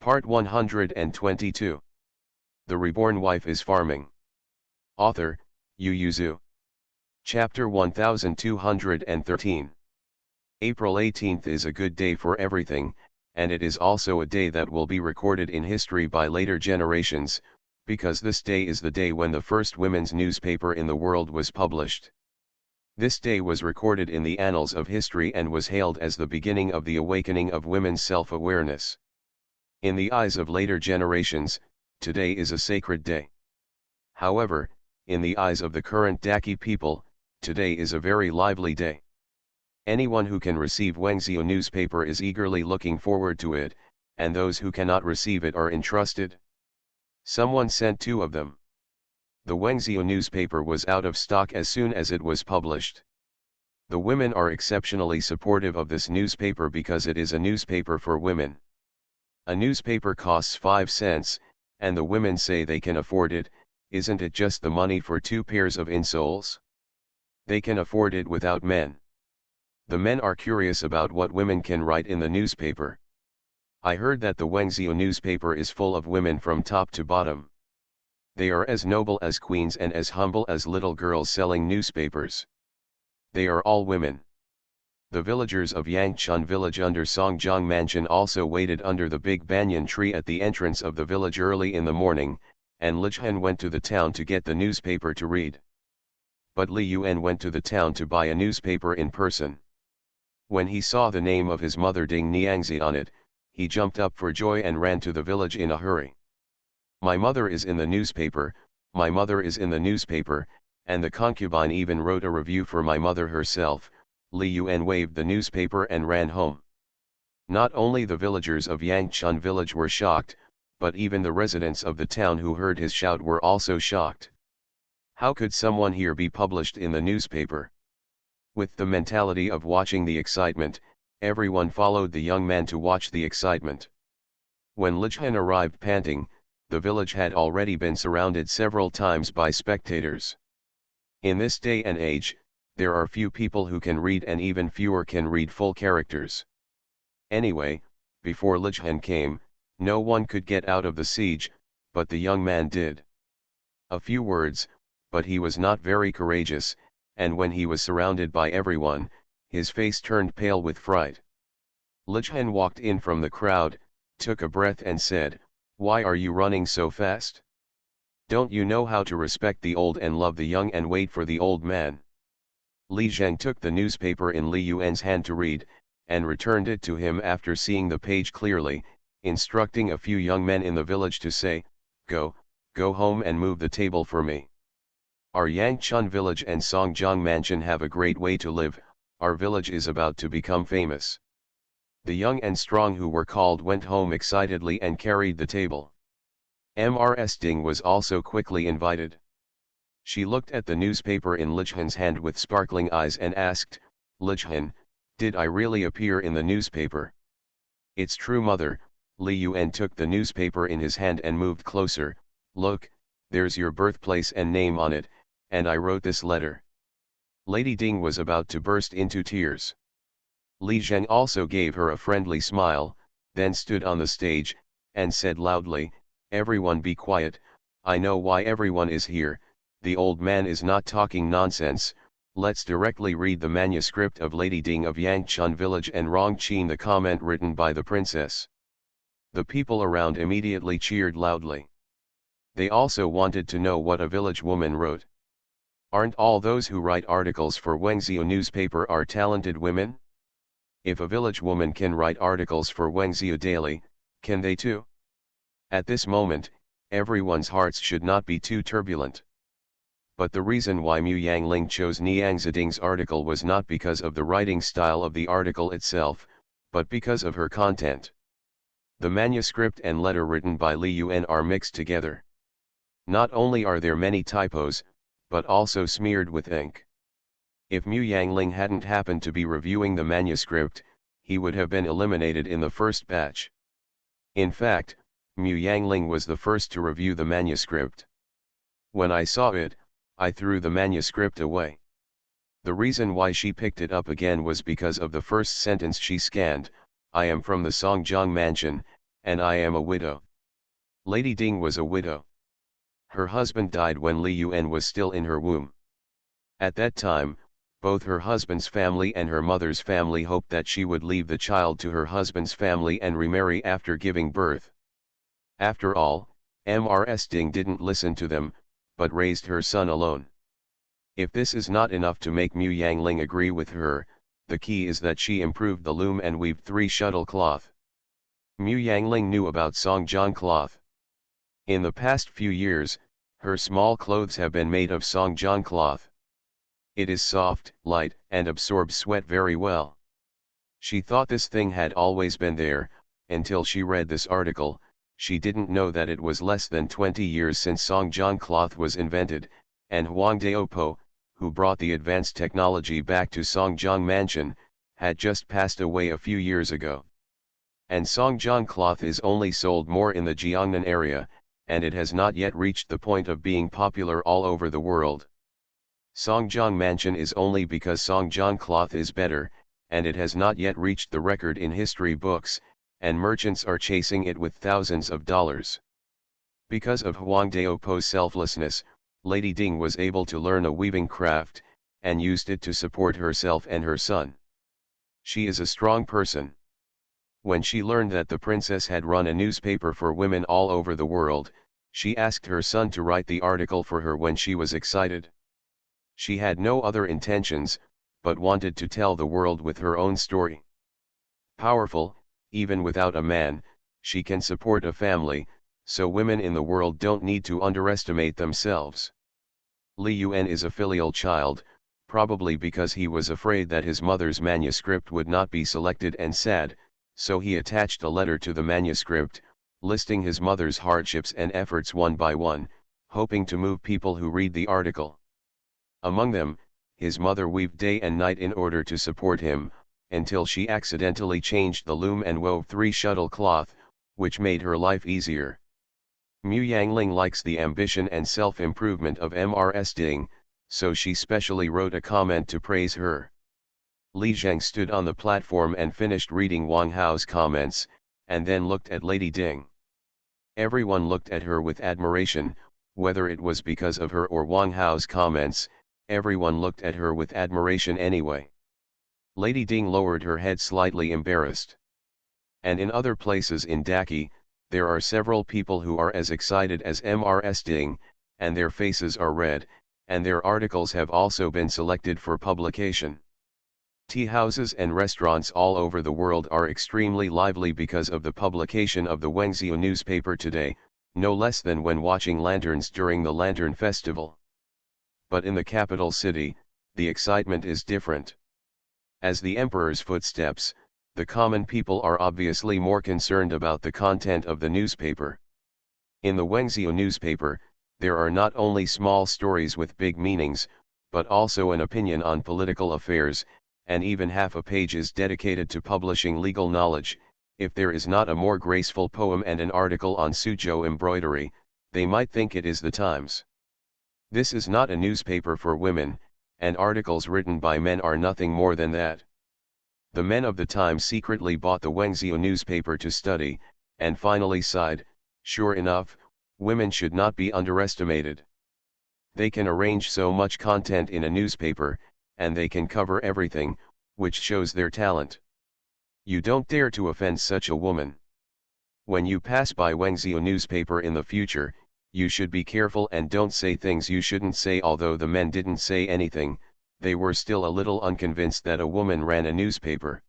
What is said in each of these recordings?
Part 122. The Reborn Wife is Farming. Author, Yu Yuzu. Chapter 1213. April 18th is a good day for everything, and it is also a day that will be recorded in history by later generations, because this day is the day when the first women's newspaper in the world was published. This day was recorded in the annals of history and was hailed as the beginning of the awakening of women's self-awareness. In the eyes of later generations, today is a sacred day. However, in the eyes of the current Daki people, today is a very lively day. Anyone who can receive Wengzhou newspaper is eagerly looking forward to it, and those who cannot receive it are entrusted. Someone sent 2 of them. The Wengzhou newspaper was out of stock as soon as it was published. The women are exceptionally supportive of this newspaper because it is a newspaper for women. A newspaper costs 5 cents, and the women say they can afford it. Isn't it just the money for 2 pairs of insoles? They can afford it without men. The men are curious about what women can write in the newspaper. I heard that the Wengzhou newspaper is full of women from top to bottom. They are as noble as queens and as humble as little girls selling newspapers. They are all women. The villagers of Yangchun village under Songjiang Mansion also waited under the big banyan tree at the entrance of the village early in the morning, and Li Zhen went to the town to get the newspaper to read. But Li Yuan went to the town to buy a newspaper in person. When he saw the name of his mother Ding Niangzi on it, he jumped up for joy and ran to the village in a hurry. "My mother is in the newspaper, my mother is in the newspaper," and the concubine even wrote a review for my mother herself. Li Yuan waved the newspaper and ran home. Not only the villagers of Yangchun village were shocked, but even the residents of the town who heard his shout were also shocked. How could someone here be published in the newspaper? With the mentality of watching the excitement, everyone followed the young man to watch the excitement. When Li Zhen arrived panting, the village had already been surrounded several times by spectators. In this day and age, there are few people who can read and even fewer can read full characters. Anyway, before Li Zhen came, no one could get out of the siege, but the young man did. A few words, but he was not very courageous, and when he was surrounded by everyone, his face turned pale with fright. Li Zhen walked in from the crowd, took a breath and said, "Why are you running so fast? Don't you know how to respect the old and love the young and wait for the old man?" Li Zheng took the newspaper in Li Yuan's hand to read, and returned it to him after seeing the page clearly, instructing a few young men in the village to say, Go home and move the table for me. Our Yangchun village and Songjiang Mansion have a great way to live, our village is about to become famous." The young and strong who were called went home excitedly and carried the table. Mrs. Ding was also quickly invited. She looked at the newspaper in Li Zhen's hand with sparkling eyes and asked, "Li Zhen, did I really appear in the newspaper?" "It's true, mother." Li Yuan took the newspaper in his hand and moved closer. "Look, there's your birthplace and name on it, and I wrote this letter." Lady Ding was about to burst into tears. Li Zheng also gave her a friendly smile, then stood on the stage, and said loudly, "Everyone be quiet, I know why everyone is here. The old man is not talking nonsense. Let's directly read the manuscript of Lady Ding of Yangchun village and Rongqin, the comment written by the princess." The people around immediately cheered loudly. They also wanted to know what a village woman wrote. Aren't all those who write articles for Wengzhou newspaper are talented women? If a village woman can write articles for Wengzhou daily, can they too? At this moment, everyone's hearts should not be too turbulent. But the reason why Mu Yangling chose Niangzi Ding's article was not because of the writing style of the article itself, but because of her content. The manuscript and letter written by Li Yuan are mixed together. Not only are there many typos, but also smeared with ink. If Mu Yangling hadn't happened to be reviewing the manuscript, he would have been eliminated in the first batch. In fact, Mu Yangling was the first to review the manuscript. When I saw it, I threw the manuscript away. The reason why she picked it up again was because of the first sentence she scanned, "I am from the Songjiang Mansion, and I am a widow. Lady Ding was a widow. Her husband died when Li Yuan was still in her womb. At that time, both her husband's family and her mother's family hoped that she would leave the child to her husband's family and remarry after giving birth. After all, Ms. Ding didn't listen to them, but raised her son alone. If this is not enough to make Mu Yangling agree with her, the key is that she improved the loom and weaved 3 shuttle cloth. Mu Yangling knew about Songjiang cloth. In the past few years, her small clothes have been made of Songjiang cloth. It is soft, light, and absorbs sweat very well. She thought this thing had always been there, until she read this article. She didn't know that it was less than 20 years since Songjiang cloth was invented, and Huang Daopo, who brought the advanced technology back to Songjiang Mansion, had just passed away a few years ago. And Songjiang cloth is only sold more in the Jiangnan area, and it has not yet reached the point of being popular all over the world. Songjiang Mansion is only because Songjiang cloth is better, and it has not yet reached the record in history books, and merchants are chasing it with thousands of dollars. Because of Huang Daopo's selflessness, Lady Ding was able to learn a weaving craft, and used it to support herself and her son. She is a strong person. When she learned that the princess had run a newspaper for women all over the world, she asked her son to write the article for her when she was excited. She had no other intentions, but wanted to tell the world with her own story. Powerful, even without a man, she can support a family, so women in the world don't need to underestimate themselves. Li Yuan is a filial child, probably because he was afraid that his mother's manuscript would not be selected and sad, so he attached a letter to the manuscript, listing his mother's hardships and efforts one by one, hoping to move people who read the article. Among them, his mother weaved day and night in order to support him, until she accidentally changed the loom and wove 3 shuttle cloth, which made her life easier. Mu Yangling likes the ambition and self-improvement of Ms. Ding, so she specially wrote a comment to praise her. Li Zhang stood on the platform and finished reading Wang Hao's comments, and then looked at Lady Ding. Everyone looked at her with admiration, whether it was because of her or Wang Hao's comments, everyone looked at her with admiration anyway. Lady Ding lowered her head slightly embarrassed. And in other places in Daki, there are several people who are as excited as Ms. Ding, and their faces are red, and their articles have also been selected for publication. Tea houses and restaurants all over the world are extremely lively because of the publication of the Wengzhou newspaper today, no less than when watching lanterns during the Lantern Festival. But in the capital city, the excitement is different. As the emperor's footsteps, the common people are obviously more concerned about the content of the newspaper. In the Wengzhou newspaper, there are not only small stories with big meanings, but also an opinion on political affairs, and even half a page is dedicated to publishing legal knowledge. If there is not a more graceful poem and an article on Suzhou embroidery, they might think it is the Times. This is not a newspaper for women, and articles written by men are nothing more than that. The men of the Times secretly bought the Wengzhou newspaper to study, and finally sighed, sure enough, women should not be underestimated. They can arrange so much content in a newspaper, and they can cover everything, which shows their talent. You don't dare to offend such a woman. When you pass by Wengzhou newspaper in the future, you should be careful and don't say things you shouldn't say. Although the men didn't say anything, they were still a little unconvinced that a woman ran a newspaper.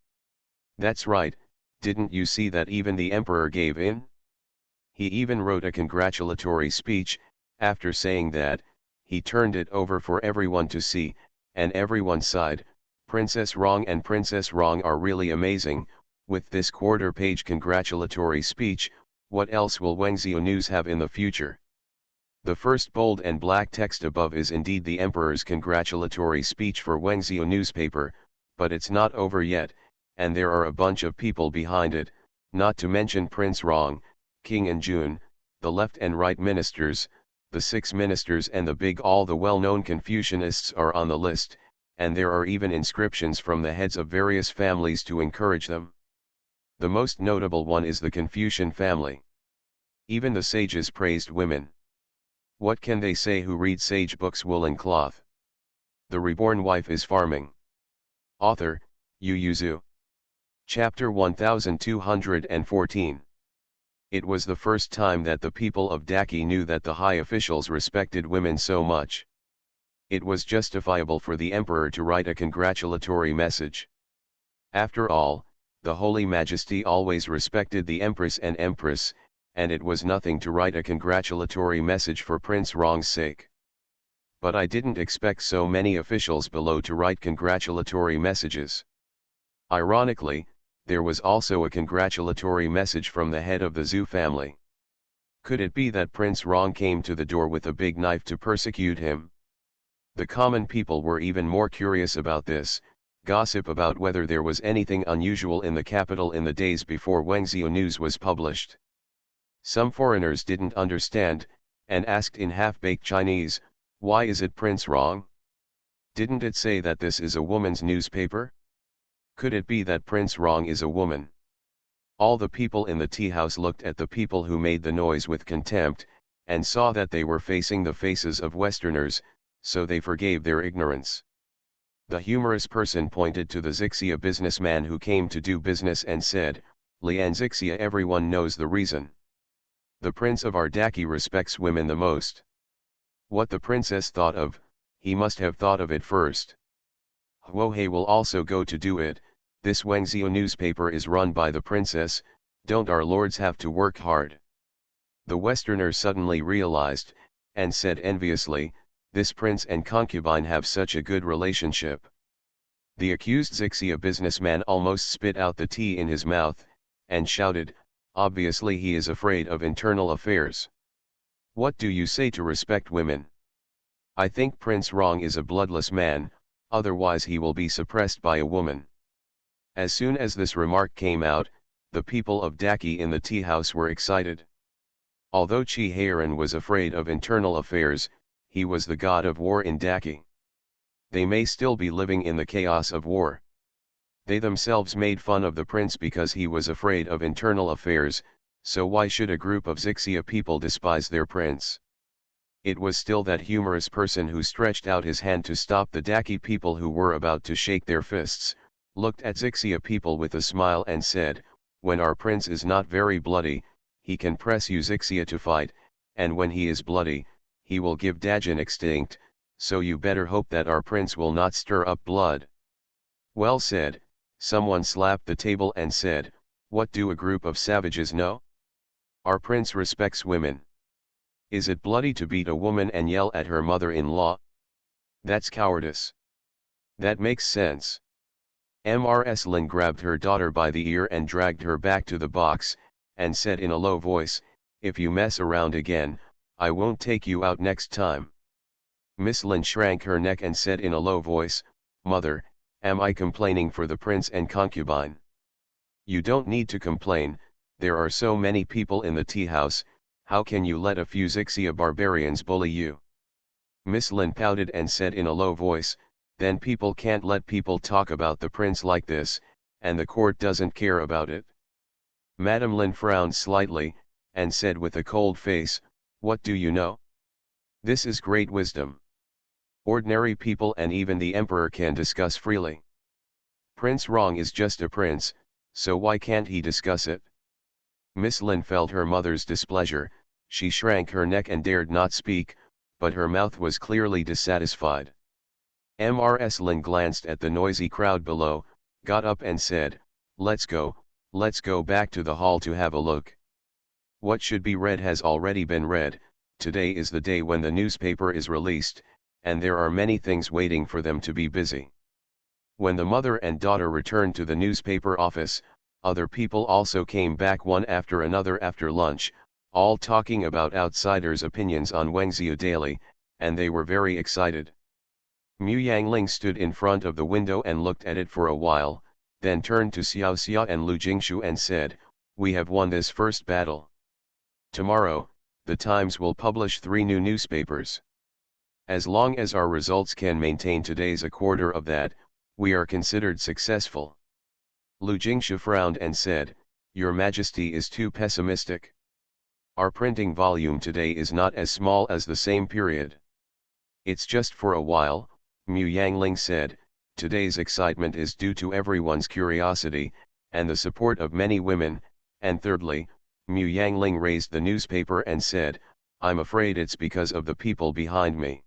That's right, didn't you see that even the emperor gave in? He even wrote a congratulatory speech. After saying that, he turned it over for everyone to see, and everyone sighed, Princess Rong and Princess Rong are really amazing. With this quarter-page congratulatory speech, what else will Wengzhou News have in the future? The first bold and black text above is indeed the emperor's congratulatory speech for Wengzhou newspaper, but it's not over yet, and there are a bunch of people behind it, not to mention Prince Rong, King and Jun, the left and right ministers, the 6 ministers and all the well-known Confucianists are on the list, and there are even inscriptions from the heads of various families to encourage them. The most notable one is the Confucian family. Even the sages praised women. What can they say who read sage books? Woolen cloth. The reborn wife is farming. Author, Yu Yuzu. Chapter 1214. It was the first time that the people of Daki knew that the high officials respected women so much. It was justifiable for the emperor to write a congratulatory message. After all, the Holy Majesty always respected the Empress and Empress, and it was nothing to write a congratulatory message for Prince Rong's sake. But I didn't expect so many officials below to write congratulatory messages. Ironically, there was also a congratulatory message from the head of the Zhou family. Could it be that Prince Rong came to the door with a big knife to persecute him? The common people were even more curious about this, gossip about whether there was anything unusual in the capital in the days before Wengzhou news was published. Some foreigners didn't understand, and asked in half-baked Chinese, "Why is it Prince Rong? Didn't it say that this is a woman's newspaper? Could it be that Prince Rong is a woman?" All the people in the tea house looked at the people who made the noise with contempt, and saw that they were facing the faces of Westerners, so they forgave their ignorance. The humorous person pointed to the Xixia businessman who came to do business and said, "Lian Xixia, everyone knows the reason. The Prince of Ardaki respects women the most. What the princess thought of, he must have thought of it first. Huohe will also go to do it. This Wengzhou newspaper is run by the princess, don't our lords have to work hard?" The Westerner suddenly realized, and said enviously, "This prince and concubine have such a good relationship." The accused Xixia businessman almost spit out the tea in his mouth, and shouted, "Obviously he is afraid of internal affairs. What do you say to respect women? I think Prince Rong is a bloodless man, otherwise he will be suppressed by a woman." As soon as this remark came out, the people of Daki in the tea house were excited. Although Chi Heiran was afraid of internal affairs, he was the god of war in Daki. They may still be living in the chaos of war. They themselves made fun of the prince because he was afraid of internal affairs, so why should a group of Xixia people despise their prince? It was still that humorous person who stretched out his hand to stop the Daki people who were about to shake their fists, looked at Xixia people with a smile and said, "When our prince is not very bloody, he can press you Xixia to fight, and when he is bloody, he will give Dajin extinct, so you better hope that our prince will not stir up blood." Well said. Someone slapped the table and said, "What do a group of savages know? Our prince respects women. Is it bloody to beat a woman and yell at her mother-in-law? That's cowardice. That makes sense." Mrs. Lin grabbed her daughter by the ear and dragged her back to the box, and said in a low voice, "If you mess around again, I won't take you out next time." Miss Lin shrank her neck and said in a low voice, "Mother, am I complaining for the prince and concubine?" "You don't need to complain, there are so many people in the tea house, how can you let a few Xixia barbarians bully you?" Miss Lin pouted and said in a low voice, "Then people can't let people talk about the prince like this, and the court doesn't care about it." Madame Lin frowned slightly, and said with a cold face, "What do you know? This is great wisdom. Ordinary people and even the emperor can discuss freely. Prince Rong is just a prince, so why can't he discuss it?" Miss Lin felt her mother's displeasure, she shrank her neck and dared not speak, but her mouth was clearly dissatisfied. Mrs. Lin glanced at the noisy crowd below, got up and said, let's go back to the hall to have a look. What should be read has already been read, today is the day when the newspaper is released, and there are many things waiting for them to be busy." When the mother and daughter returned to the newspaper office, other people also came back one after another after lunch, all talking about outsiders' opinions on Wengzhou Daily, and they were very excited. Mu Yangling stood in front of the window and looked at it for a while, then turned to Xiao Xia and Lu Jingshu and said, "We have won this first battle. Tomorrow, the Times will publish 3 new newspapers. As long as our results can maintain today's a quarter of that, we are considered successful." Lu Jingshu frowned and said, Your Majesty is too pessimistic. Our printing volume today is not as small as the same period. It's just for a while, Mu Yangling said. Today's excitement is due to everyone's curiosity, and the support of many women, and thirdly, Mu Yangling raised the newspaper and said, I'm afraid it's because of the people behind me.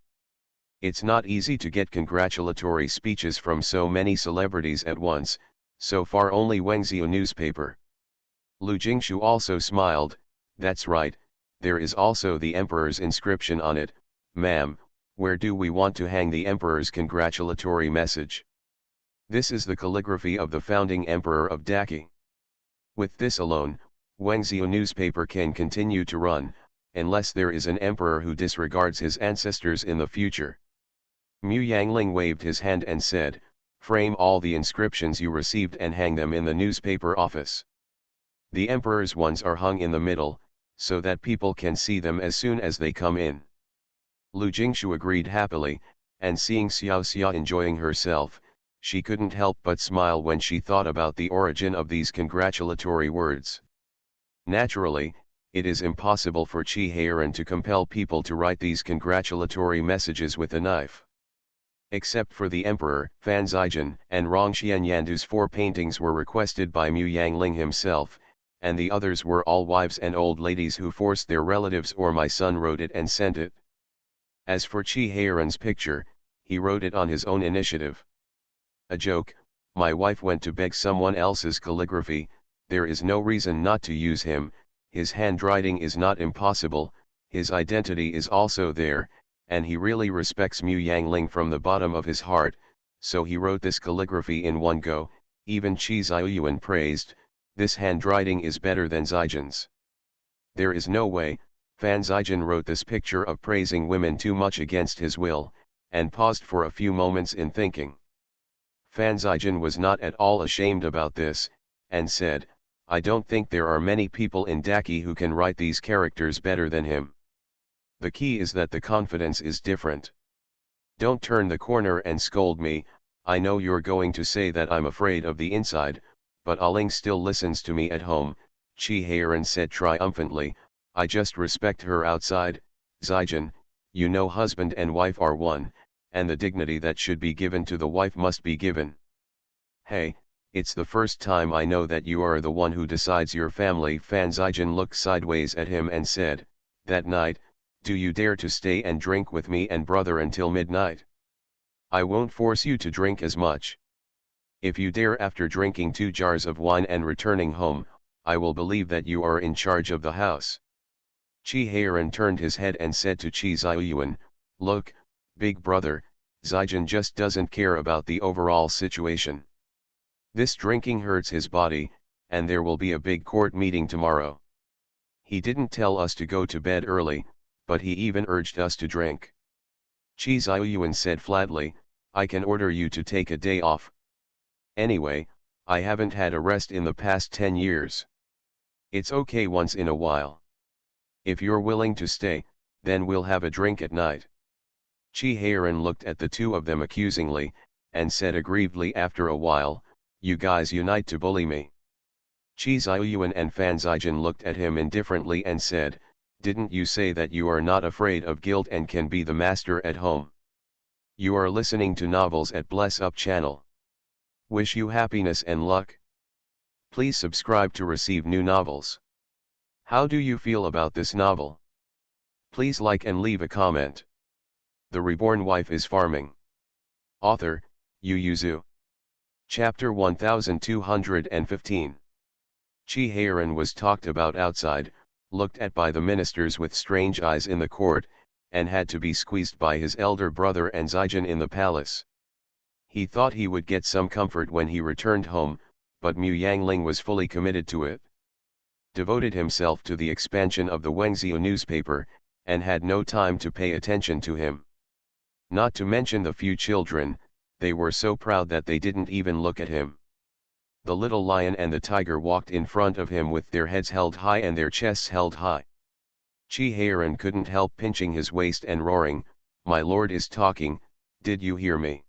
It's not easy to get congratulatory speeches from so many celebrities at once, so far only Wengzhou newspaper. Lu Jingshu also smiled, that's right, there is also the emperor's inscription on it, ma'am, where do we want to hang the emperor's congratulatory message? This is the calligraphy of the founding emperor of Daki. With this alone, Wengzhou newspaper can continue to run, unless there is an emperor who disregards his ancestors in the future. Mu Yangling waved his hand and said, frame all the inscriptions you received and hang them in the newspaper office. The emperor's ones are hung in the middle, so that people can see them as soon as they come in. Lu Jingshu agreed happily, and seeing Xiao Xia enjoying herself, she couldn't help but smile when she thought about the origin of these congratulatory words. Naturally, it is impossible for Qi Heiran to compel people to write these congratulatory messages with a knife. Except for the emperor, Fan Zijin and Rong Xianyan, whose 4 paintings were requested by Mu Yangling himself, and the others were all wives and old ladies who forced their relatives, or my son wrote it and sent it. As for Qi Heiran's picture, he wrote it on his own initiative. A joke, my wife went to beg someone else's calligraphy, there is no reason not to use him, his handwriting is not impossible, his identity is also there, and he really respects Mu Yangling from the bottom of his heart, so he wrote this calligraphy in one go. Even Qi Ziyuan praised, this handwriting is better than Zijin's. There is no way, Fan Zijin wrote this picture of praising women too much against his will, and paused for a few moments in thinking. Fan Zijin was not at all ashamed about this, and said, I don't think there are many people in Daki who can write these characters better than him. The key is that the confidence is different. Don't turn the corner and scold me, I know you're going to say that I'm afraid of the inside, but Aling still listens to me at home, Qi Heiran said triumphantly, I just respect her outside. Zijin, you know husband and wife are one, and the dignity that should be given to the wife must be given. Hey, it's the first time I know that you are the one who decides your family. Fan Zijin looked sideways at him and said, that night, do you dare to stay and drink with me and brother until midnight? I won't force you to drink as much. If you dare after drinking 2 jars of wine and returning home, I will believe that you are in charge of the house. Qi Heiran turned his head and said to Qi Ziyuan, look, big brother, Zijin just doesn't care about the overall situation. This drinking hurts his body, and there will be a big court meeting tomorrow. He didn't tell us to go to bed early, but he even urged us to drink. Qi Ziyuan said flatly, I can order you to take a day off. Anyway, I haven't had a rest in the past 10 years. It's okay once in a while. If you're willing to stay, then we'll have a drink at night. Qi Heiran looked at the two of them accusingly, and said aggrievedly after a while, you guys unite to bully me. Qi Ziyuan and Fan Zijin looked at him indifferently and said, didn't you say that you are not afraid of guilt and can be the master at home? You are listening to novels at Bless Up channel. Wish you happiness and luck. Please subscribe to receive new novels. How do you feel about this novel? Please like and leave a comment. The Reborn Wife is Farming. Author, Yu Yuzu. Chapter 1215. Qi Heiran was talked about outside, looked at by the ministers with strange eyes in the court, and had to be squeezed by his elder brother and Zijin in the palace. He thought he would get some comfort when he returned home, but Mu Yangling was fully committed to it. Devoted himself to the expansion of the Wengzhou newspaper, and had no time to pay attention to him. Not to mention the few children, they were so proud that they didn't even look at him. The little lion and the tiger walked in front of him with their heads held high and their chests held high. Qi Heiran couldn't help pinching his waist and roaring, my lord is talking, did you hear me?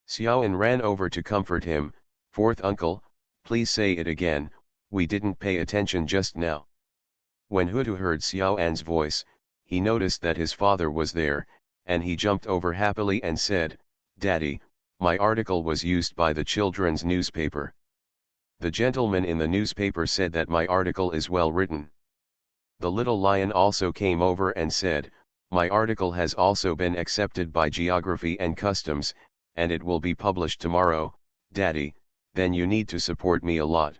Xiaoan ran over to comfort him, fourth uncle, please say it again, We didn't pay attention just now. When Hutu heard Xiao An's voice, he noticed that his father was there, and he jumped over happily and said, "Daddy, my article was used by the children's newspaper. The gentleman in the newspaper said that my article is well written." The little lion also came over and said, "My article has also been accepted by Geography and Customs, and it will be published tomorrow, Daddy, then you need to support me a lot."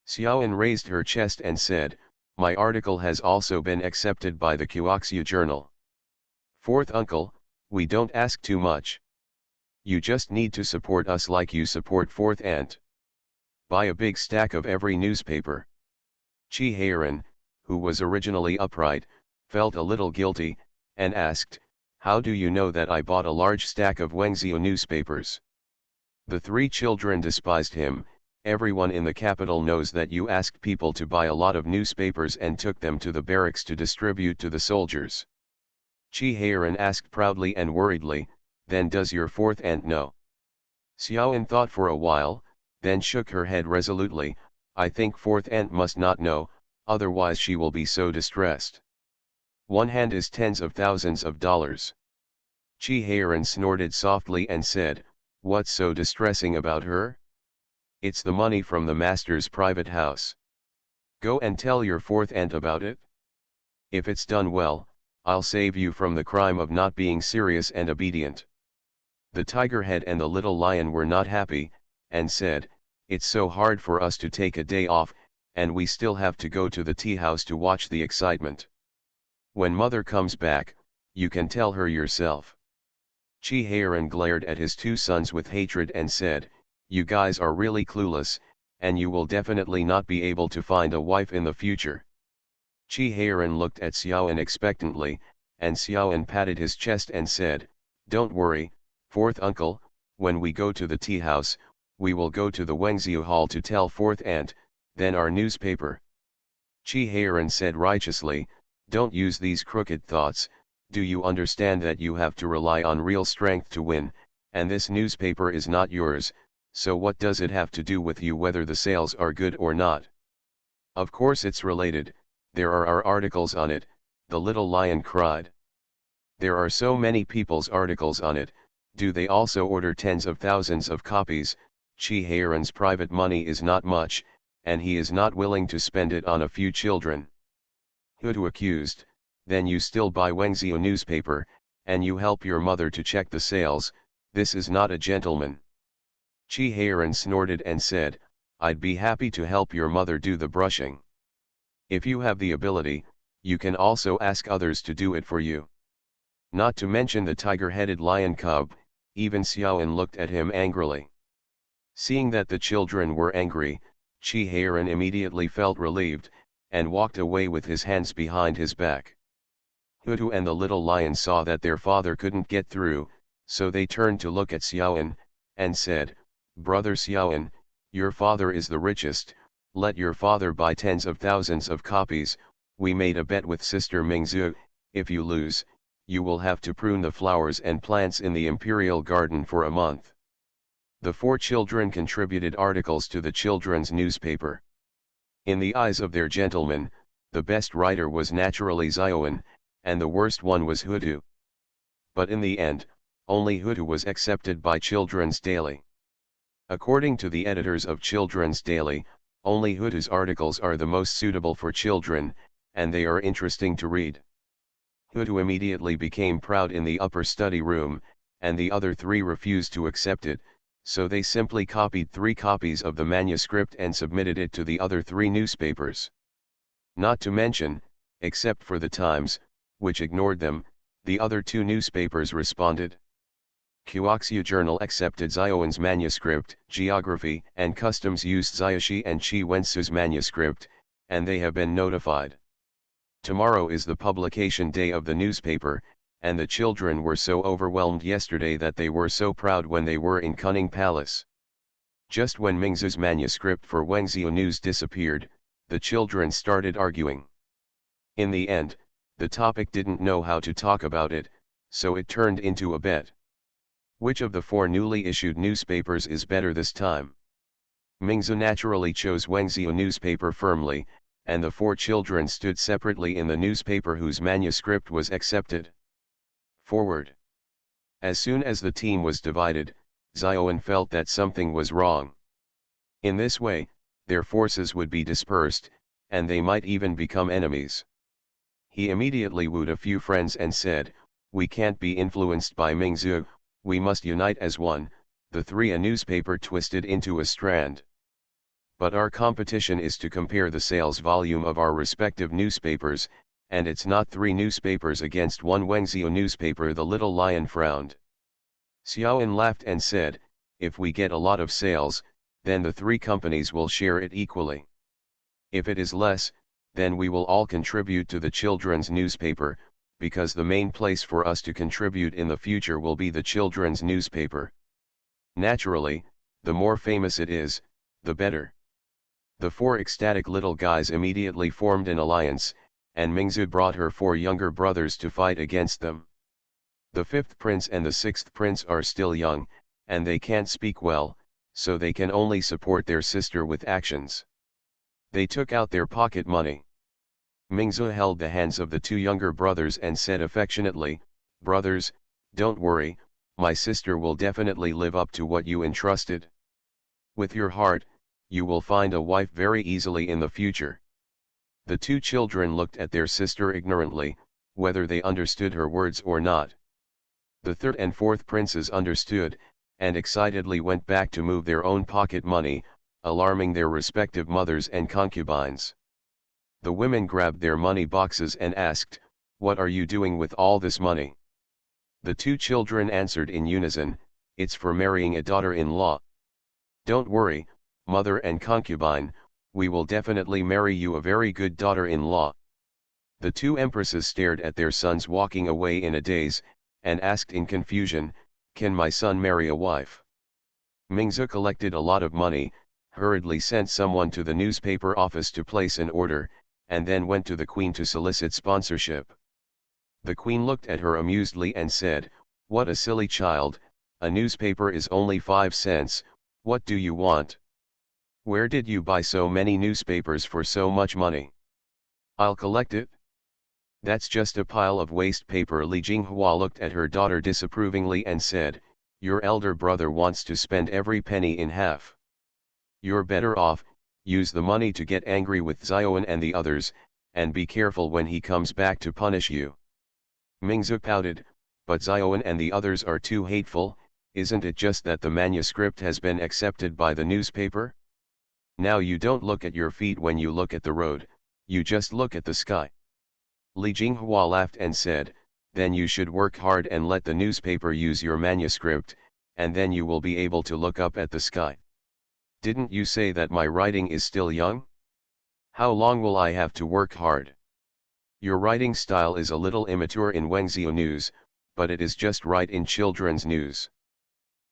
Xiaoan raised her chest and said, "My article has also been accepted by the Quoxia Journal. Fourth uncle, we don't ask too much. You just need to support us like you support fourth aunt. Buy a big stack of every newspaper." Chi Heiran, who was originally upright, felt a little guilty, and asked, "How do you know that I bought a large stack of Wengzhou newspapers?" The three children despised him. "Everyone in the capital knows that you asked people to buy a lot of newspapers and took them to the barracks to distribute to the soldiers." Chi Heiran asked proudly and worriedly, "Then does your fourth aunt know?" Xiaoan thought for a while, then shook her head resolutely. "I think fourth aunt must not know, otherwise she will be so distressed. One hand is tens of thousands of dollars." Chi Heiran snorted softly and said, "What's so distressing about her? It's the money from the master's private house. Go and tell your fourth aunt about it. If it's done well, I'll save you from the crime of not being serious and obedient." The tiger head and the little lion were not happy, and said, "It's so hard for us to take a day off, and we still have to go to the tea house to watch the excitement. When mother comes back, you can tell her yourself." Chi Heiran glared at his two sons with hatred and said, "You guys are really clueless, and you will definitely not be able to find a wife in the future." Chi Heiran looked at Xiaoan expectantly, and Xiaoan patted his chest and said, "Don't worry, fourth uncle, when we go to the tea house, we will go to the Wengzhou hall to tell fourth aunt, then our newspaper." Chi Heiran said righteously, "Don't use these crooked thoughts. Do you understand that you have to rely on real strength to win, and this newspaper is not yours, so what does it have to do with you whether the sales are good or not?" "Of course it's related, there are our articles on it," the little lion cried. "There are so many people's articles on it, do they also order tens of thousands of copies?" Chi Heiran's private money is not much, and he is not willing to spend it on a few children. Hutu accused, "Then you still buy Wengzhou newspaper, and you help your mother to check the sales, this is not a gentleman." Chi Heiran snorted and said, "I'd be happy to help your mother do the brushing. If you have the ability, you can also ask others to do it for you." Not to mention the tiger-headed lion cub, even Xiaoan looked at him angrily. Seeing that the children were angry, Chi Heiran immediately felt relieved, and walked away with his hands behind his back. Hutu and the little lion saw that their father couldn't get through, so they turned to look at Xiaoan, and said, "Brother Xiaoan, your father is the richest, let your father buy tens of thousands of copies. We made a bet with Sister Mingzhu, if you lose, you will have to prune the flowers and plants in the imperial garden for a month." The four children contributed articles to the children's newspaper. In the eyes of their gentlemen, the best writer was naturally Xiaoan, and the worst one was Hutu. But in the end, only Hutu was accepted by Children's Daily. According to the editors of Children's Daily, only Hutu's articles are the most suitable for children, and they are interesting to read. Hutu immediately became proud in the upper study room, and the other three refused to accept it, so they simply copied 3 copies of the manuscript and submitted it to the other 3 newspapers. Not to mention, except for the Times, which ignored them, the other 2 newspapers responded. Quoxia Journal accepted Xiaoan's manuscript, Geography and Customs used Xiaoxi and Qi Wensu's manuscript, and they have been notified. Tomorrow is the publication day of the newspaper, and the children were so overwhelmed yesterday that they were so proud when they were in Cunning Palace. Just when Mingzhu's manuscript for Wengzhou News disappeared, the children started arguing. In the end, the topic didn't know how to talk about it, so it turned into a bet. Which of the 4 newly issued newspapers is better this time? Mingzu naturally chose Wengzhou newspaper firmly, and the four children stood separately in the newspaper whose manuscript was accepted. Forward. As soon as the team was divided, Xiaoan felt that something was wrong. In this way, their forces would be dispersed, and they might even become enemies. He immediately wooed a few friends and said, "We can't be influenced by Mingzu, we must unite as one." The three a newspaper twisted into a strand. But our competition is to compare the sales volume of our respective newspapers, and it's not three newspapers against one Wengzhou newspaper. The little lion frowned. Xiaoan laughed and said, "If we get a lot of sales, then the three companies will share it equally. If it is less, then we will all contribute to the children's newspaper, because the main place for us to contribute in the future will be the children's newspaper. Naturally, the more famous it is, the better." The four ecstatic little guys immediately formed an alliance, and Mingzu brought her four younger brothers to fight against them. The fifth prince and the sixth prince are still young, and they can't speak well, so they can only support their sister with actions. They took out their pocket money. Mingzu held the hands of the two younger brothers and said affectionately, "Brothers, don't worry, my sister will definitely live up to what you entrusted. With your heart, you will find a wife very easily in the future." The two children looked at their sister ignorantly, whether they understood her words or not. The third and fourth princes understood, and excitedly went back to move their own pocket money, alarming their respective mothers and concubines. The women grabbed their money boxes and asked, "What are you doing with all this money?" The two children answered in unison, "It's for marrying a daughter-in-law." "Don't worry, mother and concubine, we will definitely marry you a very good daughter-in-law." The two empresses stared at their sons walking away in a daze, and asked in confusion, "Can my son marry a wife?" Mingzu collected a lot of money, hurriedly sent someone to the newspaper office to place an order, and then went to the queen to solicit sponsorship. The queen looked at her amusedly and said, "What a silly child, a newspaper is only 5 cents, what do you want? Where did you buy so many newspapers for so much money? I'll collect it." "That's just a pile of waste paper." Li Jinghua looked at her daughter disapprovingly and said, "Your elder brother wants to spend every penny in half. You're better off, use the money to get angry with Xiaoan and the others, and be careful when he comes back to punish you." Mingzu pouted, "But Xiaoan and the others are too hateful, isn't it just that the manuscript has been accepted by the newspaper? Now you don't look at your feet when you look at the road, you just look at the sky." Li Jinghua laughed and said, "Then you should work hard and let the newspaper use your manuscript, and then you will be able to look up at the sky. Didn't you say that my writing is still young? How long will I have to work hard? Your writing style is a little immature in Wengzhou news, but it is just right in children's news.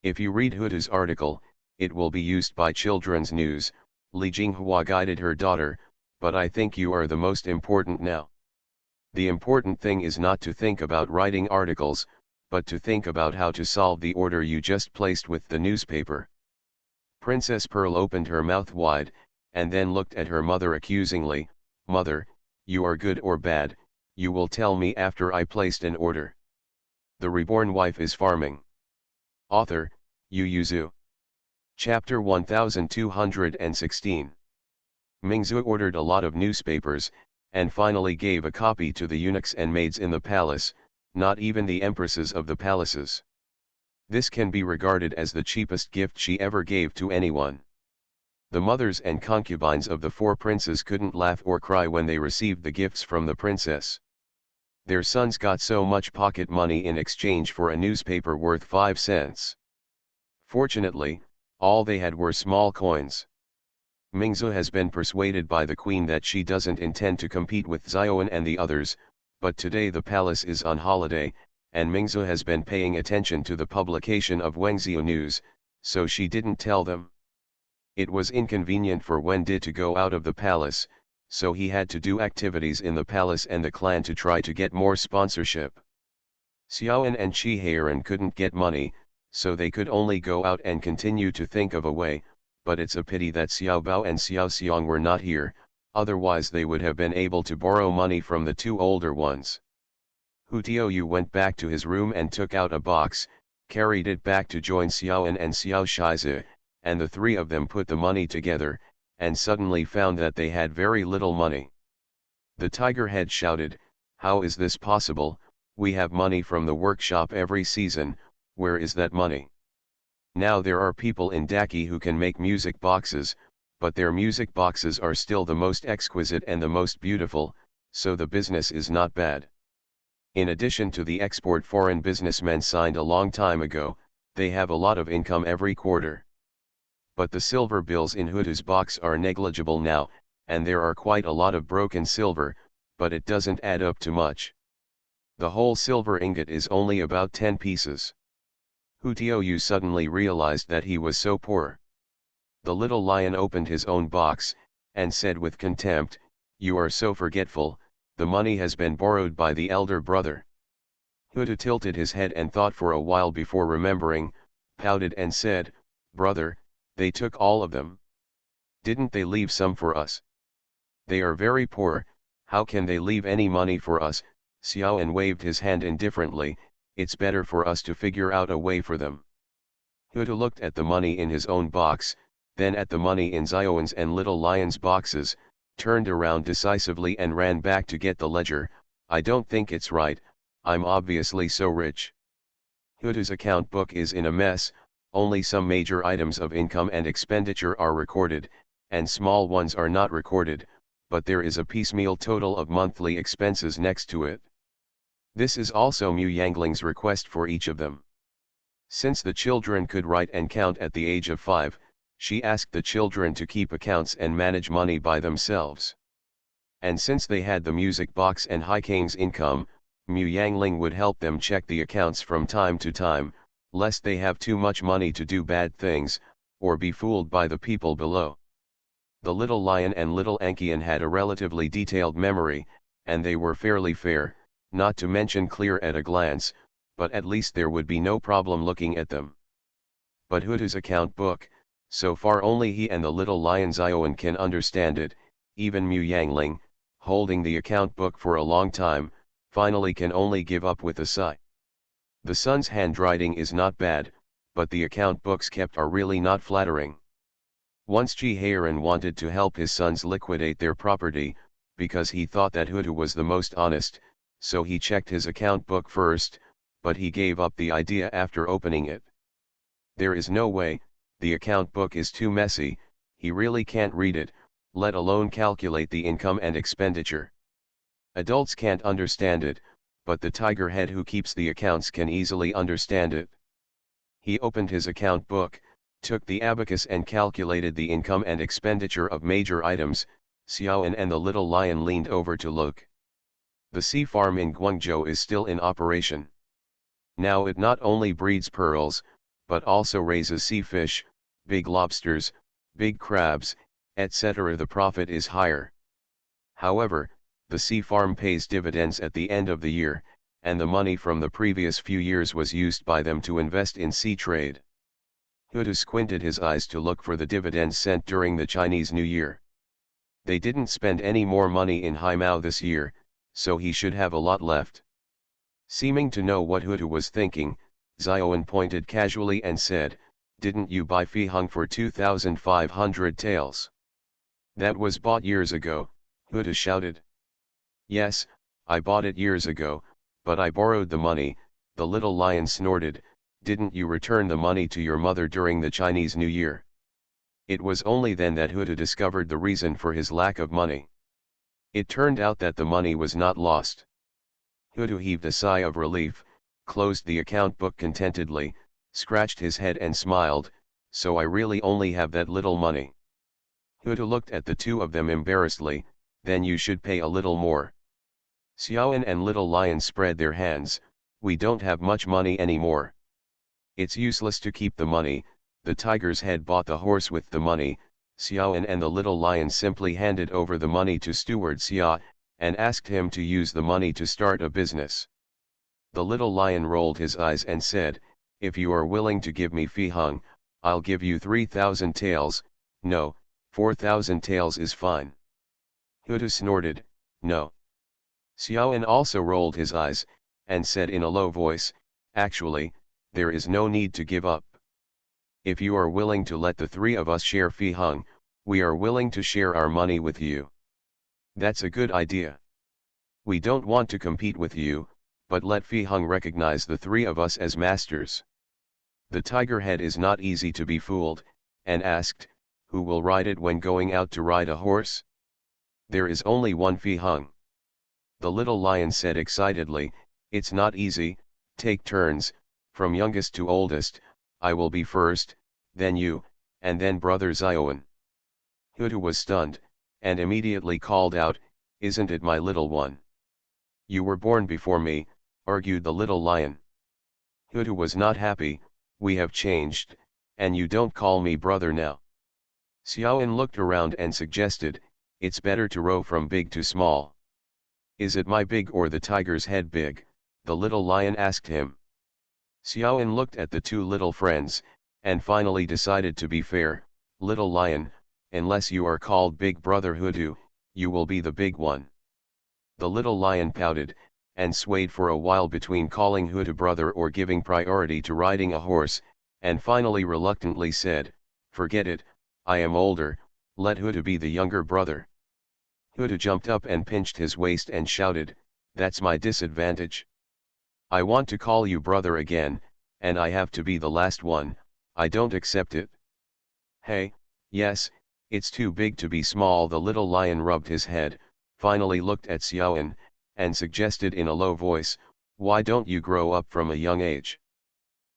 If you read Huda's article, it will be used by children's news." Li Jinghua guided her daughter, "But I think you are the most important now. The important thing is not to think about writing articles, but to think about how to solve the order you just placed with the newspaper." Princess Pearl opened her mouth wide, and then looked at her mother accusingly. "Mother, you are good or bad, you will tell me after I placed an order." The Reborn Wife is Farming. Author, Yu Yuzu. Chapter 1216. Mingzu ordered a lot of newspapers, and finally gave a copy to the eunuchs and maids in the palace, not even the empresses of the palaces. This can be regarded as the cheapest gift she ever gave to anyone. The mothers and concubines of the four princes couldn't laugh or cry when they received the gifts from the princess. Their sons got so much pocket money in exchange for a newspaper worth 5 cents. Fortunately, all they had were small coins. Mingzu has been persuaded by the queen that she doesn't intend to compete with Xiaoan and the others, but today the palace is on holiday, and Mingzu has been paying attention to the publication of Wengzhou news, so she didn't tell them. It was inconvenient for Wendi to go out of the palace, so he had to do activities in the palace and the clan to try to get more sponsorship. Xiaoan and Chi Heiran couldn't get money, so they could only go out and continue to think of a way, but it's a pity that Xiao Bao and Xiao Xiong were not here, otherwise they would have been able to borrow money from the two older ones. Hu Tiaoyu went back to his room and took out a box, carried it back to join Xiaoan and Xiao Shizi, and the three of them put the money together, and suddenly found that they had very little money. The tiger head shouted, "How is this possible? We have money from the workshop every season, where is that money? Now there are people in Daki who can make music boxes, but their music boxes are still the most exquisite and the most beautiful, so the business is not bad. In addition to the export foreign businessmen signed a long time ago, they have a lot of income every quarter. But the silver bills in Hutu's box are negligible now, and there are quite a lot of broken silver, but it doesn't add up to much. The whole silver ingot is only about 10 pieces. Hu Tiaoyu suddenly realized that he was so poor. The little lion opened his own box, and said with contempt, "You are so forgetful, the money has been borrowed by the elder brother." Hutu tilted his head and thought for a while before remembering, pouted and said, "Brother, they took all of them. Didn't they leave some for us? They are very poor, how can they leave any money for us?" Xiaoan waved his hand indifferently, "It's better for us to figure out a way for them." Hutu looked at the money in his own box, then at the money in Xiaoan's and Little Lion's boxes, turned around decisively and ran back to get the ledger. "I don't think it's right, I'm obviously so rich. Hutu's account book is in a mess, only some major items of income and expenditure are recorded, and small ones are not recorded, but there is a piecemeal total of monthly expenses next to it. This is also Mu Yangling's request for each of them. Since the children could write and count at the age of 5, she asked the children to keep accounts and manage money by themselves. And since they had the music box and Haikang's income, Mu Yangling would help them check the accounts from time to time, lest they have too much money to do bad things, or be fooled by the people below. The little lion and little Ankian had a relatively detailed memory, and they were fairly fair, not to mention clear at a glance, but at least there would be no problem looking at them. But Hutu's account book, so far only he and the little lion Xiaoan can understand it, even Mu Yangling, holding the account book for a long time, finally can only give up with a sigh. The son's handwriting is not bad, but the account books kept are really not flattering. Once Ji Hairan wanted to help his sons liquidate their property, because he thought that Hutu was the most honest, so he checked his account book first, but he gave up the idea after opening it. There is no way, the account book is too messy, he really can't read it, let alone calculate the income and expenditure. Adults can't understand it, but the tiger head who keeps the accounts can easily understand it. He opened his account book, took the abacus and calculated the income and expenditure of major items. Xiaoan and the little lion leaned over to look. The sea farm in Guangzhou is still in operation. Now it not only breeds pearls, but also raises sea fish, big lobsters, big crabs, etc. The profit is higher. However, the sea farm pays dividends at the end of the year, and the money from the previous few years was used by them to invest in sea trade. Hutu squinted his eyes to look for the dividends sent during the Chinese New Year. They didn't spend any more money in Haimao this year, so he should have a lot left. Seeming to know what Hutu was thinking, Xiaoan pointed casually and said, "Didn't you buy Fihung for 2,500 taels?" "That was bought years ago," Hutu shouted. "Yes, I bought it years ago, but I borrowed the money," the little lion snorted. "Didn't you return the money to your mother during the Chinese New Year?" It was only then that Hutu discovered the reason for his lack of money. It turned out that the money was not lost. Hutu heaved a sigh of relief, closed the account book contentedly, scratched his head and smiled, "So I really only have that little money." Hutu looked at the two of them embarrassedly, "Then you should pay a little more." Xiaoan and Little Lion spread their hands, "We don't have much money anymore. It's useless to keep the money." The tiger's head bought the horse with the money. Xiaoan and the Little Lion simply handed over the money to Steward Xia, and asked him to use the money to start a business. The Little Lion rolled his eyes and said, "If you are willing to give me Fihung, I'll give you 3,000 taels, no, 4,000 taels is fine. Hutu snorted, no. Xiaoan also rolled his eyes, and said in a low voice, actually, there is no need to give up. If you are willing to let the three of us share Fi Hung, we are willing to share our money with you. That's a good idea. We don't want to compete with you, but let Fi Hung recognize the three of us as masters. The tiger head is not easy to be fooled, and asked, who will ride it when going out to ride a horse? There is only one Fi Hung. The little lion said excitedly, it's not easy, take turns, from youngest to oldest, I will be first, then you, and then brother Xiaoan. Hutu was stunned, and immediately called out, isn't it my little one? You were born before me, argued the little lion. Hutu was not happy, we have changed, and you don't call me brother now. Xiaoan looked around and suggested, it's better to row from big to small. Is it my big or the tiger's head big? The little lion asked him. Xiaoan looked at the two little friends, and finally decided to be fair, little lion, unless you are called Big Brother Hutu, you will be the big one. The little lion pouted, and swayed for a while between calling Hutu brother or giving priority to riding a horse, and finally reluctantly said, forget it, I am older, let Hutu be the younger brother. Hutu jumped up and pinched his waist and shouted, that's my disadvantage. I want to call you brother again, and I have to be the last one, I don't accept it. Hey, yes, it's too big to be small. The little lion rubbed his head, finally looked at Xiaoan, and suggested in a low voice, why don't you grow up from a young age?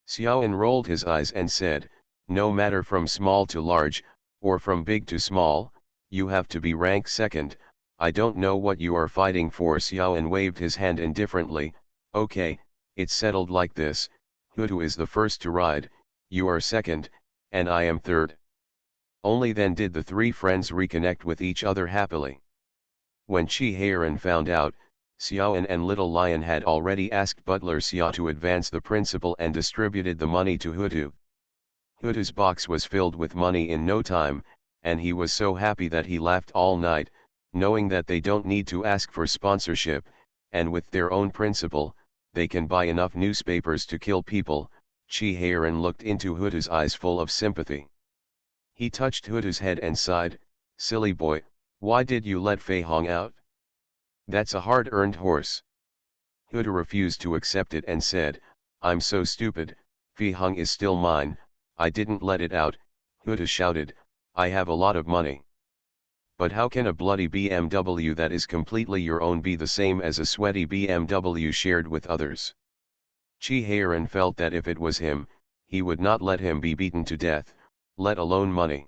Xiaoan rolled his eyes and said, no matter from small to large, or from big to small, you have to be rank second, I don't know what you are fighting for. Xiaoan waved his hand indifferently, okay, it's settled like this, Hutu is the first to ride, you are second, and I am third. Only then did the three friends reconnect with each other happily. When Chi Heiran found out, Xiaoan and Little Lion had already asked Butler Xia to advance the principal and distributed the money to Hutu. Hutu's box was filled with money in no time, and he was so happy that he laughed all night, knowing that they don't need to ask for sponsorship, and with their own principal, they can buy enough newspapers to kill people. Chi Heiran looked into Hutu's eyes full of sympathy. He touched Hutu's head and sighed, silly boy, why did you let Fei Hong out? That's a hard-earned horse. Hutu refused to accept it and said, I'm so stupid, Fei Hong is still mine, I didn't let it out. Hutu shouted, I have a lot of money. But how can a bloody BMW that is completely your own be the same as a sweaty BMW shared with others? Chi Heiran felt that if it was him, he would not let him be beaten to death, let alone money.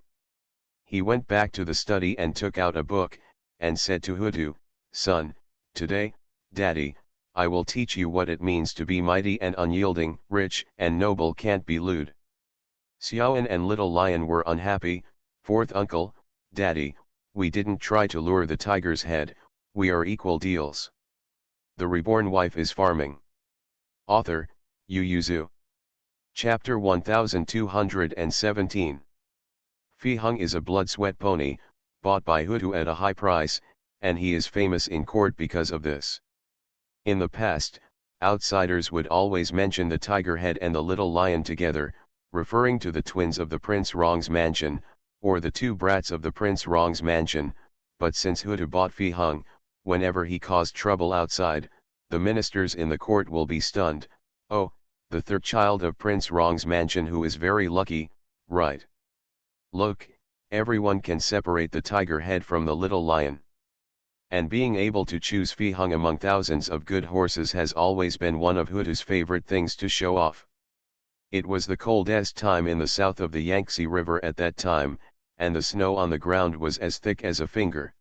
He went back to the study and took out a book, and said to Hutu, son, today, daddy, I will teach you what it means to be mighty and unyielding, rich and noble can't be lewd. Xiaoan and Little Lion were unhappy, fourth uncle, daddy, we didn't try to lure the tiger's head, we are equal deals. The Reborn Wife is Farming. Author, Yu Yuzu. Chapter 1217. Fei Hung is a blood-sweat pony, bought by Hutu at a high price, and he is famous in court because of this. In the past, outsiders would always mention the tiger head and the little lion together, referring to the twins of the Prince Rong's mansion, or the two brats of the Prince Rong's mansion, but since Hutu bought Fei Hung, whenever he caused trouble outside, the ministers in the court will be stunned. Oh, the third child of Prince Rong's mansion who is very lucky, right? Look, everyone can separate the tiger head from the little lion. And being able to choose Fei Hung among thousands of good horses has always been one of Hutu's favorite things to show off. It was the coldest time in the south of the Yangtze River at that time, and the snow on the ground was as thick as a finger.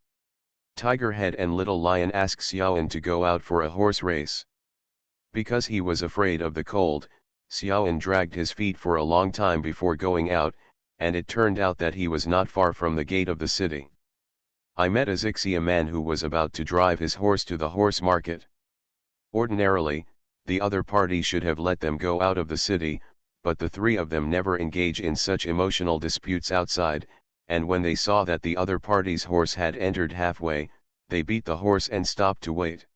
Tiger Head and Little Lion asked Xiaoan to go out for a horse race. Because he was afraid of the cold, Xiaoan dragged his feet for a long time before going out, and it turned out that he was not far from the gate of the city. I met a Zixi, a man who was about to drive his horse to the horse market. Ordinarily, the other party should have let them go out of the city, but the three of them never engage in such emotional disputes outside, and when they saw that the other party's horse had entered halfway, they beat the horse and stopped to wait.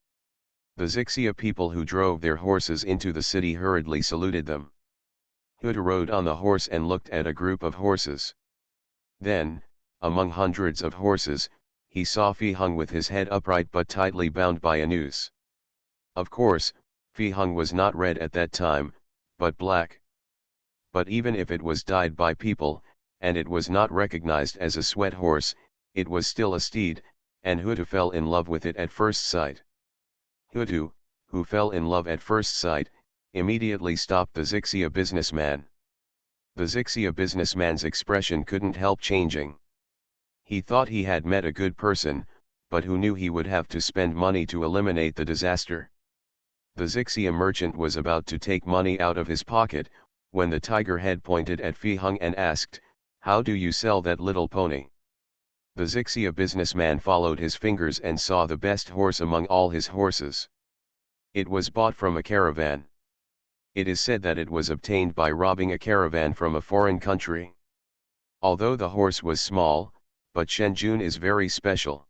The Xixia people who drove their horses into the city hurriedly saluted them. Huda rode on the horse and looked at a group of horses. Then, among hundreds of horses, he saw Fi Hung with his head upright but tightly bound by a noose. Of course, Fi Hung was not red at that time, but black. But even if it was dyed by people, and it was not recognized as a sweat horse, it was still a steed, and Huda fell in love with it at first sight. Huda, who fell in love at first sight, immediately stopped the Xixia businessman. The Xixia businessman's expression couldn't help changing. He thought he had met a good person, but who knew he would have to spend money to eliminate the disaster. The Xixia merchant was about to take money out of his pocket, when the tiger head pointed at Fi Hung and asked, "How do you sell that little pony?" The Xixia businessman followed his fingers and saw the best horse among all his horses. It was bought from a caravan. It is said that it was obtained by robbing a caravan from a foreign country. Although the horse was small, but Shenjun is very special.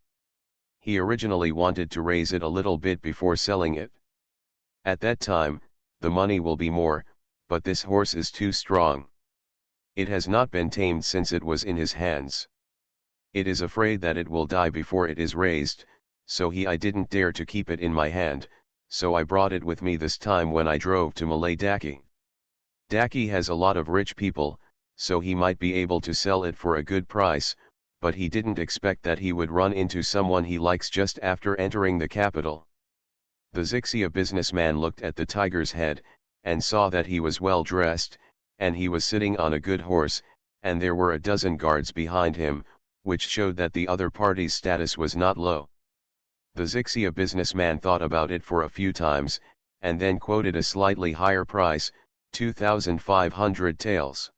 He originally wanted to raise it a little bit before selling it. At that time, the money will be more, but this horse is too strong. It has not been tamed since it was in his hands. It is afraid that it will die before it is raised, so I didn't dare to keep it in my hand, so I brought it with me this time when I drove to Malay Daki. Daki has a lot of rich people, so he might be able to sell it for a good price, but he didn't expect that he would run into someone he likes just after entering the capital. The Xixia businessman looked at the tiger's head, and saw that he was well dressed, and he was sitting on a good horse, and there were a dozen guards behind him, which showed that the other party's status was not low. The Xixia businessman thought about it for a few times, and then quoted a slightly higher price, 2,500 taels.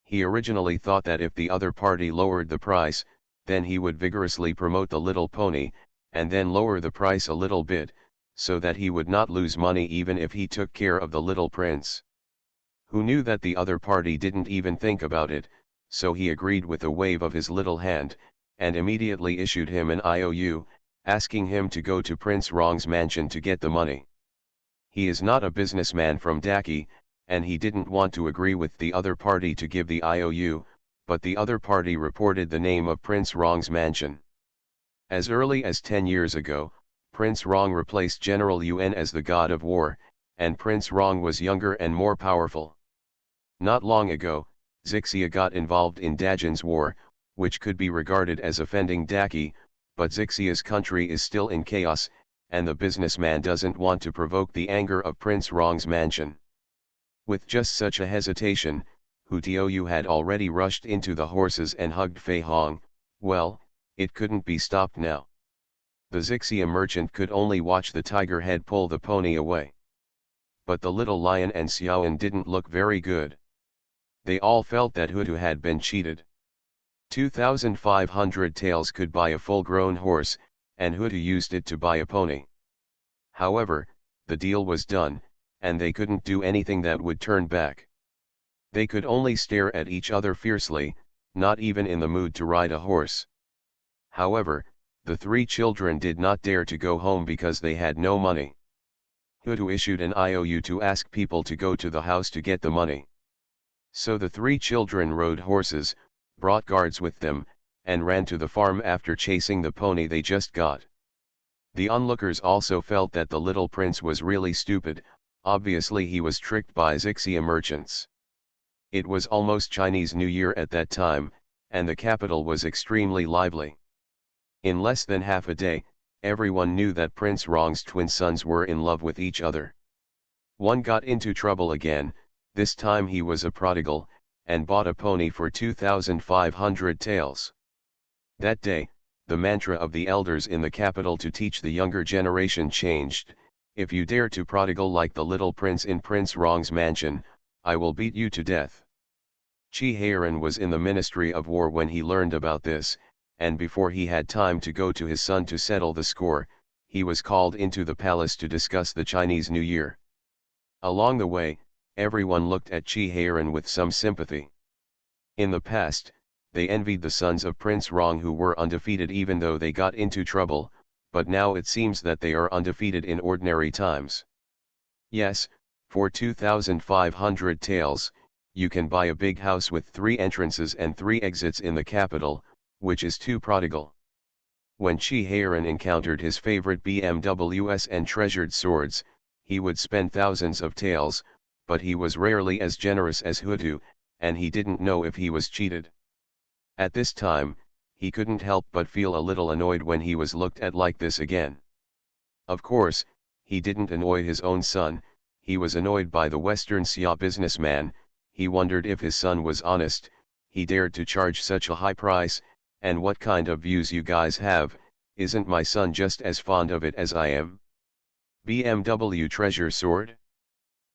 He originally thought that if the other party lowered the price, then he would vigorously promote the little pony, and then lower the price a little bit, so that he would not lose money even if he took care of the little prince. Who knew that the other party didn't even think about it, so he agreed with a wave of his little hand, and immediately issued him an IOU, asking him to go to Prince Rong's mansion to get the money. He is not a businessman from Daki, and he didn't want to agree with the other party to give the IOU, but the other party reported the name of Prince Rong's mansion. As early as 10 years ago, Prince Rong replaced General Yuan as the god of war, and Prince Rong was younger and more powerful. Not long ago, Xixia got involved in Dajan's war, which could be regarded as offending Daki, but Xixia's country is still in chaos, and the businessman doesn't want to provoke the anger of Prince Rong's mansion. With just such a hesitation, Hu Tiou had already rushed into the horses and hugged Fei Hong. Well, it couldn't be stopped now. The Xixia merchant could only watch the tiger head pull the pony away. But the little lion and Xiaoan didn't look very good. They all felt that Hutu had been cheated. 2,500 taels could buy a full-grown horse, and Hutu used it to buy a pony. However, the deal was done, and they couldn't do anything that would turn back. They could only stare at each other fiercely, not even in the mood to ride a horse. However, the three children did not dare to go home because they had no money. Hutu issued an IOU to ask people to go to the house to get the money. So the three children rode horses, brought guards with them, and ran to the farm after chasing the pony they just got. The onlookers also felt that the little prince was really stupid. Obviously he was tricked by Xixia merchants. It was almost Chinese New Year at that time, and the capital was extremely lively. In less than half a day, everyone knew that Prince Rong's twin sons were in love with each other. One got into trouble again. This time he was a prodigal, and bought a pony for 2,500 taels. That day, the mantra of the elders in the capital to teach the younger generation changed: if you dare to prodigal like the little prince in Prince Rong's mansion, I will beat you to death. Chi Heiran was in the Ministry of War when he learned about this, and before he had time to go to his son to settle the score, he was called into the palace to discuss the Chinese New Year. Along the way, everyone looked at Chi Heiran with some sympathy. In the past, they envied the sons of Prince Rong who were undefeated even though they got into trouble, but now it seems that they are undefeated in ordinary times. Yes, for 2,500 taels, you can buy a big house with 3 entrances and 3 exits in the capital, which is too prodigal. When Chi Heiran encountered his favorite BMWs and treasured swords, he would spend thousands of taels, but he was rarely as generous as Hutu, and he didn't know if he was cheated. At this time, he couldn't help but feel a little annoyed when he was looked at like this again. Of course, he didn't annoy his own son, he was annoyed by the Western Xia businessman. He wondered if his son was honest, he dared to charge such a high price, and what kind of views you guys have, isn't my son just as fond of it as I am? BMW treasure sword?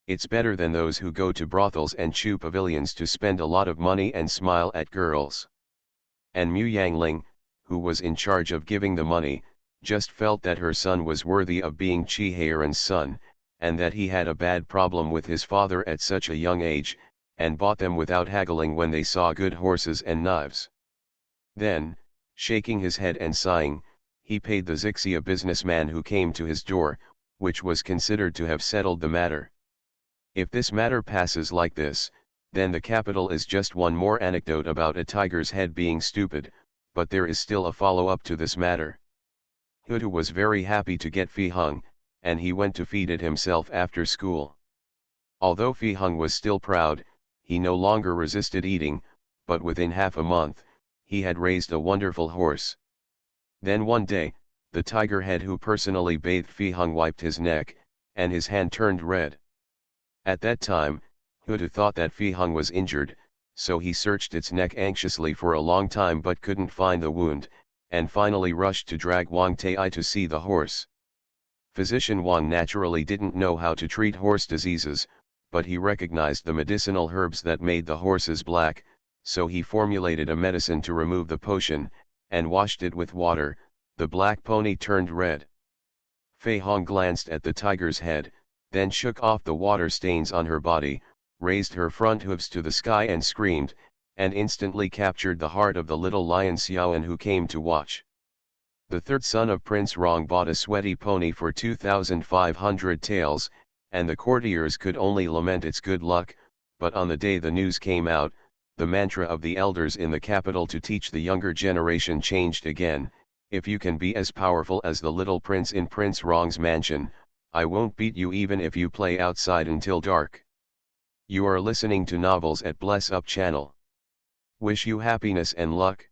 It's better than those who go to brothels and chew pavilions to spend a lot of money and smile at girls. And Mu Yangling, who was in charge of giving the money, just felt that her son was worthy of being Chi Heiran's son, and that he had a bad problem with his father at such a young age, and bought them without haggling when they saw good horses and knives. Then, shaking his head and sighing, he paid the Xixia businessman who came to his door, which was considered to have settled the matter. If this matter passes like this, then the capital is just one more anecdote about a tiger's head being stupid, but there is still a follow-up to this matter. Hutu was very happy to get Fi Hung, and he went to feed it himself after school. Although Fi Hung was still proud, he no longer resisted eating, but within half a month, he had raised a wonderful horse. Then one day, the tiger head who personally bathed Fi Hung wiped his neck, and his hand turned red. At that time, Hutu thought that Fi Hung was injured, so he searched its neck anxiously for a long time but couldn't find the wound, and finally rushed to drag Wang Tai to see the horse. Physician Wang naturally didn't know how to treat horse diseases, but he recognized the medicinal herbs that made the horses black, so he formulated a medicine to remove the potion, and washed it with water. The black pony turned red. Fei Hong glanced at the tiger's head, then shook off the water stains on her body, raised her front hooves to the sky and screamed, and instantly captured the heart of the little lion Xiaoan who came to watch. The third son of Prince Rong bought a sweaty pony for 2,500 taels, and the courtiers could only lament its good luck, but on the day the news came out, the mantra of the elders in the capital to teach the younger generation changed again: if you can be as powerful as the little prince in Prince Rong's mansion, I won't beat you even if you play outside until dark. You are listening to Novels at Bless Up channel. Wish you happiness and luck.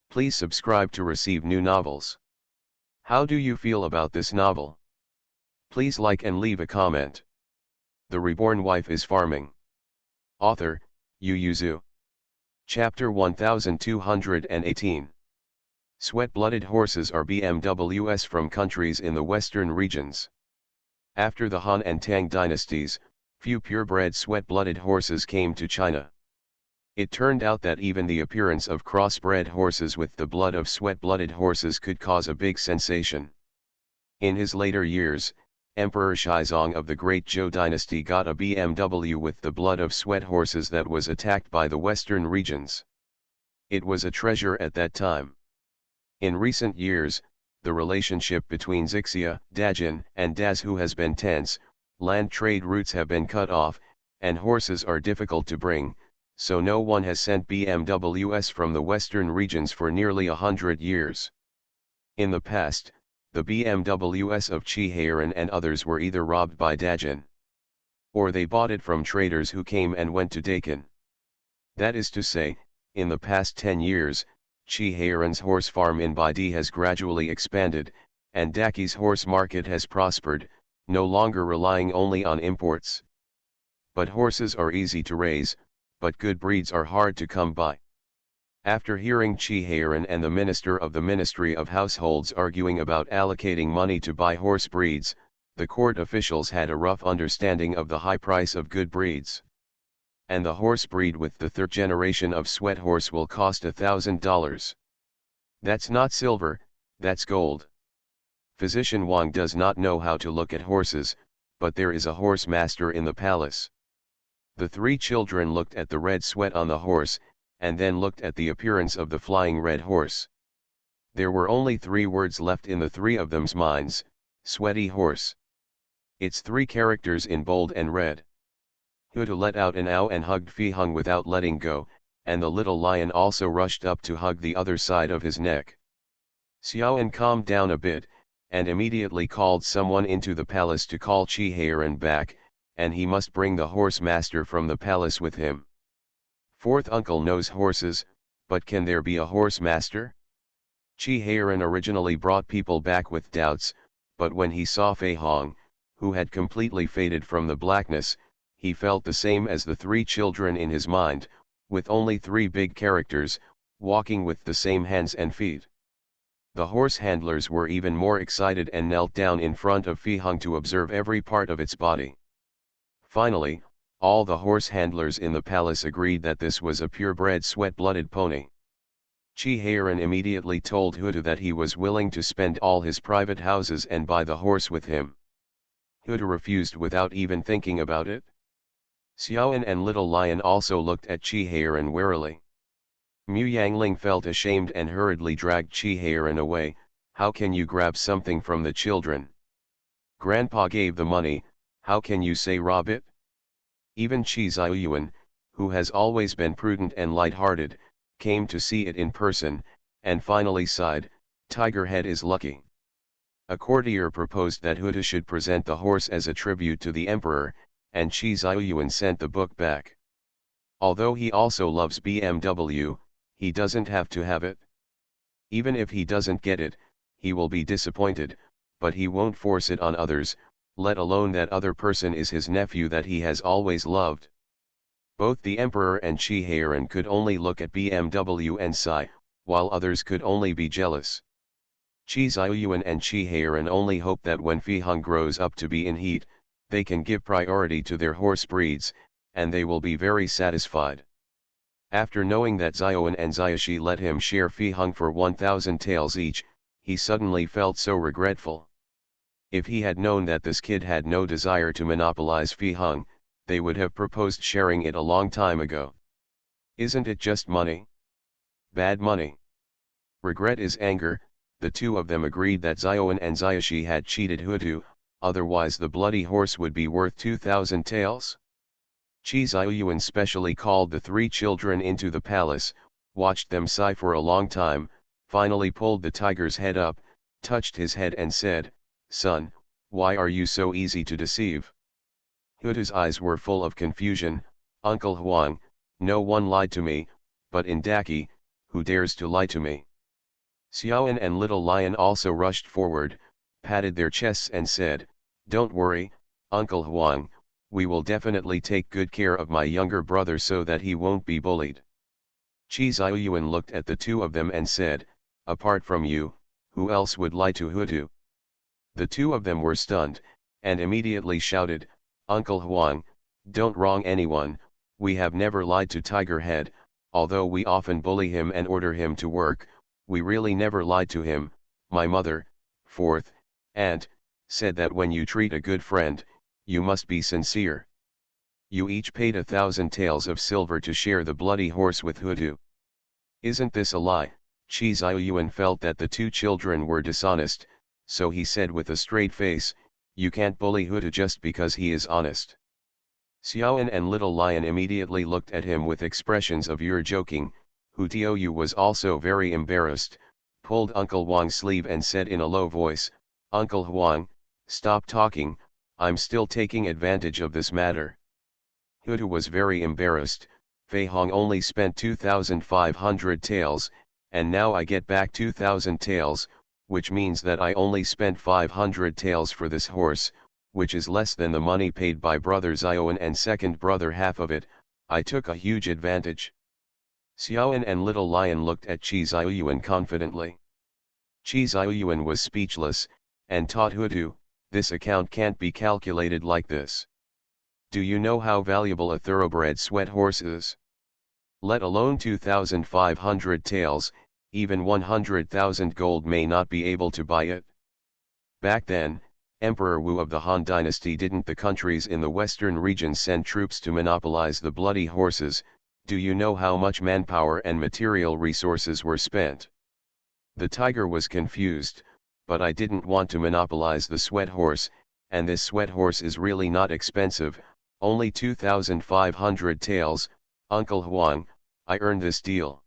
Please subscribe to receive new novels. How do you feel about this novel? Please like and leave a comment. The Reborn Wife is Farming. Author, Yu Yuzu. Chapter 1218. Sweat-blooded horses are BMWs from countries in the western regions. After the Han and Tang dynasties, few purebred sweat-blooded horses came to China. It turned out that even the appearance of crossbred horses with the blood of sweat-blooded horses could cause a big sensation. In his later years, Emperor Shizong of the Great Zhou dynasty got a BMW with the blood of sweat horses that was attacked by the western regions. It was a treasure at that time. In recent years, the relationship between Xixia, Dajin, and Dazhu has been tense. Land trade routes have been cut off, and horses are difficult to bring, so no one has sent BMWs from the western regions for nearly 100 years. In the past, the BMWs of Chi Heiran and others were either robbed by Dajin, or they bought it from traders who came and went to Dakin. That is to say, in the past 10 years, Chi Heiran's horse farm in Baidi has gradually expanded, and Daki's horse market has prospered, no longer relying only on imports. But horses are easy to raise, but good breeds are hard to come by. After hearing Chi Heiran and the Minister of the Ministry of Households arguing about allocating money to buy horse breeds, the court officials had a rough understanding of the high price of good breeds. And the horse breed with the third generation of sweat horse will cost $1,000. That's not silver, that's gold. Physician Wang does not know how to look at horses, but there is a horse master in the palace. The 3 children looked at the red sweat on the horse, and then looked at the appearance of the flying red horse. There were only 3 words left in the 3 of them's minds: sweaty horse. Its 3 characters in bold and red. Huda let out an ow and hugged Fei Hung without letting go, and the little lion also rushed up to hug the other side of his neck. Xiaoan calmed down a bit, and immediately called someone into the palace to call Chi Heiran back, and he must bring the horse master from the palace with him. Fourth uncle knows horses, but can there be a horse master? Chi Heiran originally brought people back with doubts, but when he saw Fei Hong, who had completely faded from the blackness, he felt the same as the 3 children in his mind, with only 3 big characters, walking with the same hands and feet. The horse handlers were even more excited and knelt down in front of Fei Hung to observe every part of its body. Finally, all the horse handlers in the palace agreed that this was a purebred sweat-blooded pony. Chi Heiran immediately told Huda that he was willing to spend all his private houses and buy the horse with him. Huda refused without even thinking about it. Xiaoan and Little Lion also looked at Chi Heiran warily. Mu Yangling felt ashamed and hurriedly dragged Chi Heiran away. How can you grab something from the children? Grandpa gave the money, how can you say rob it? Even Chi Xiaoyuan, who has always been prudent and light-hearted, came to see it in person, and finally sighed, Tiger Head is lucky. A courtier proposed that Huda should present the horse as a tribute to the emperor, and Chi Xiaoyuan sent the book back. Although he also loves BMW, he doesn't have to have it. Even if he doesn't get it, he will be disappointed, but he won't force it on others, let alone that other person is his nephew that he has always loved. Both the emperor and Chi Heiran could only look at BMW and sigh, while others could only be jealous. Chi Xiaoyuan and Chi Heiran only hope that when Fei Hung grows up to be in heat, they can give priority to their horse breeds, and they will be very satisfied. After knowing that Xiaoan and Xiaoshi let him share Fei Hung for 1,000 taels each, he suddenly felt so regretful. If he had known that this kid had no desire to monopolize Fei Hung, they would have proposed sharing it a long time ago. Isn't it just money? Bad money. Regret is anger. The 2 of them agreed that Xiaoan and Xiaoshi had cheated Hutu, otherwise the bloody horse would be worth 2,000 taels. Chi Xiaoyuan specially called the 3 children into the palace, watched them sigh for a long time, finally pulled the tiger's head up, touched his head and said, Son, why are you so easy to deceive? Huda's eyes were full of confusion. Uncle Huang, no one lied to me, but in Daki, who dares to lie to me? Xiaoan and Little Lion also rushed forward, patted their chests and said, Don't worry, Uncle Huang, we will definitely take good care of my younger brother so that he won't be bullied. Chi Xiaoyuan looked at the 2 of them and said, Apart from you, who else would lie to Hutu? The 2 of them were stunned, and immediately shouted, Uncle Huang, don't wrong anyone, we have never lied to Tiger Head, although we often bully him and order him to work, we really never lied to him. My mother, 4th aunt, said that when you treat a good friend, you must be sincere. You each paid 1,000 taels of silver to share the bloody horse with Hutu. Isn't this a lie? Chi Xiaoyuan felt that the 2 children were dishonest, so he said with a straight face, You can't bully Hutu just because he is honest. Xiaoan and Little Lion immediately looked at him with expressions of you're joking. Hutiou was also very embarrassed, pulled Uncle Huang's sleeve and said in a low voice, Uncle Huang, stop talking, I'm still taking advantage of this matter. Hutu was very embarrassed. Fei Hong only spent 2,500 taels, and now I get back 2,000 taels, which means that I only spent 500 taels for this horse, which is less than the money paid by brother Xiaoan and second brother half of it. I took a huge advantage. Xiaoan and Little Lion looked at Chi Xiaoyuan confidently. Chi Xiaoyuan was speechless, and taught Hutu, this account can't be calculated like this. Do you know how valuable a thoroughbred sweat horse is? Let alone 2,500 taels, even 100,000 gold may not be able to buy it. Back then, Emperor Wu of the Han dynasty didn't the countries in the western regions send troops to monopolize the bloody horses, Do you know how much manpower and material resources were spent? The tiger was confused, but I didn't want to monopolize the sweat horse, and this sweat horse is really not expensive, only 2,500 taels, Uncle Huang, I earned this deal.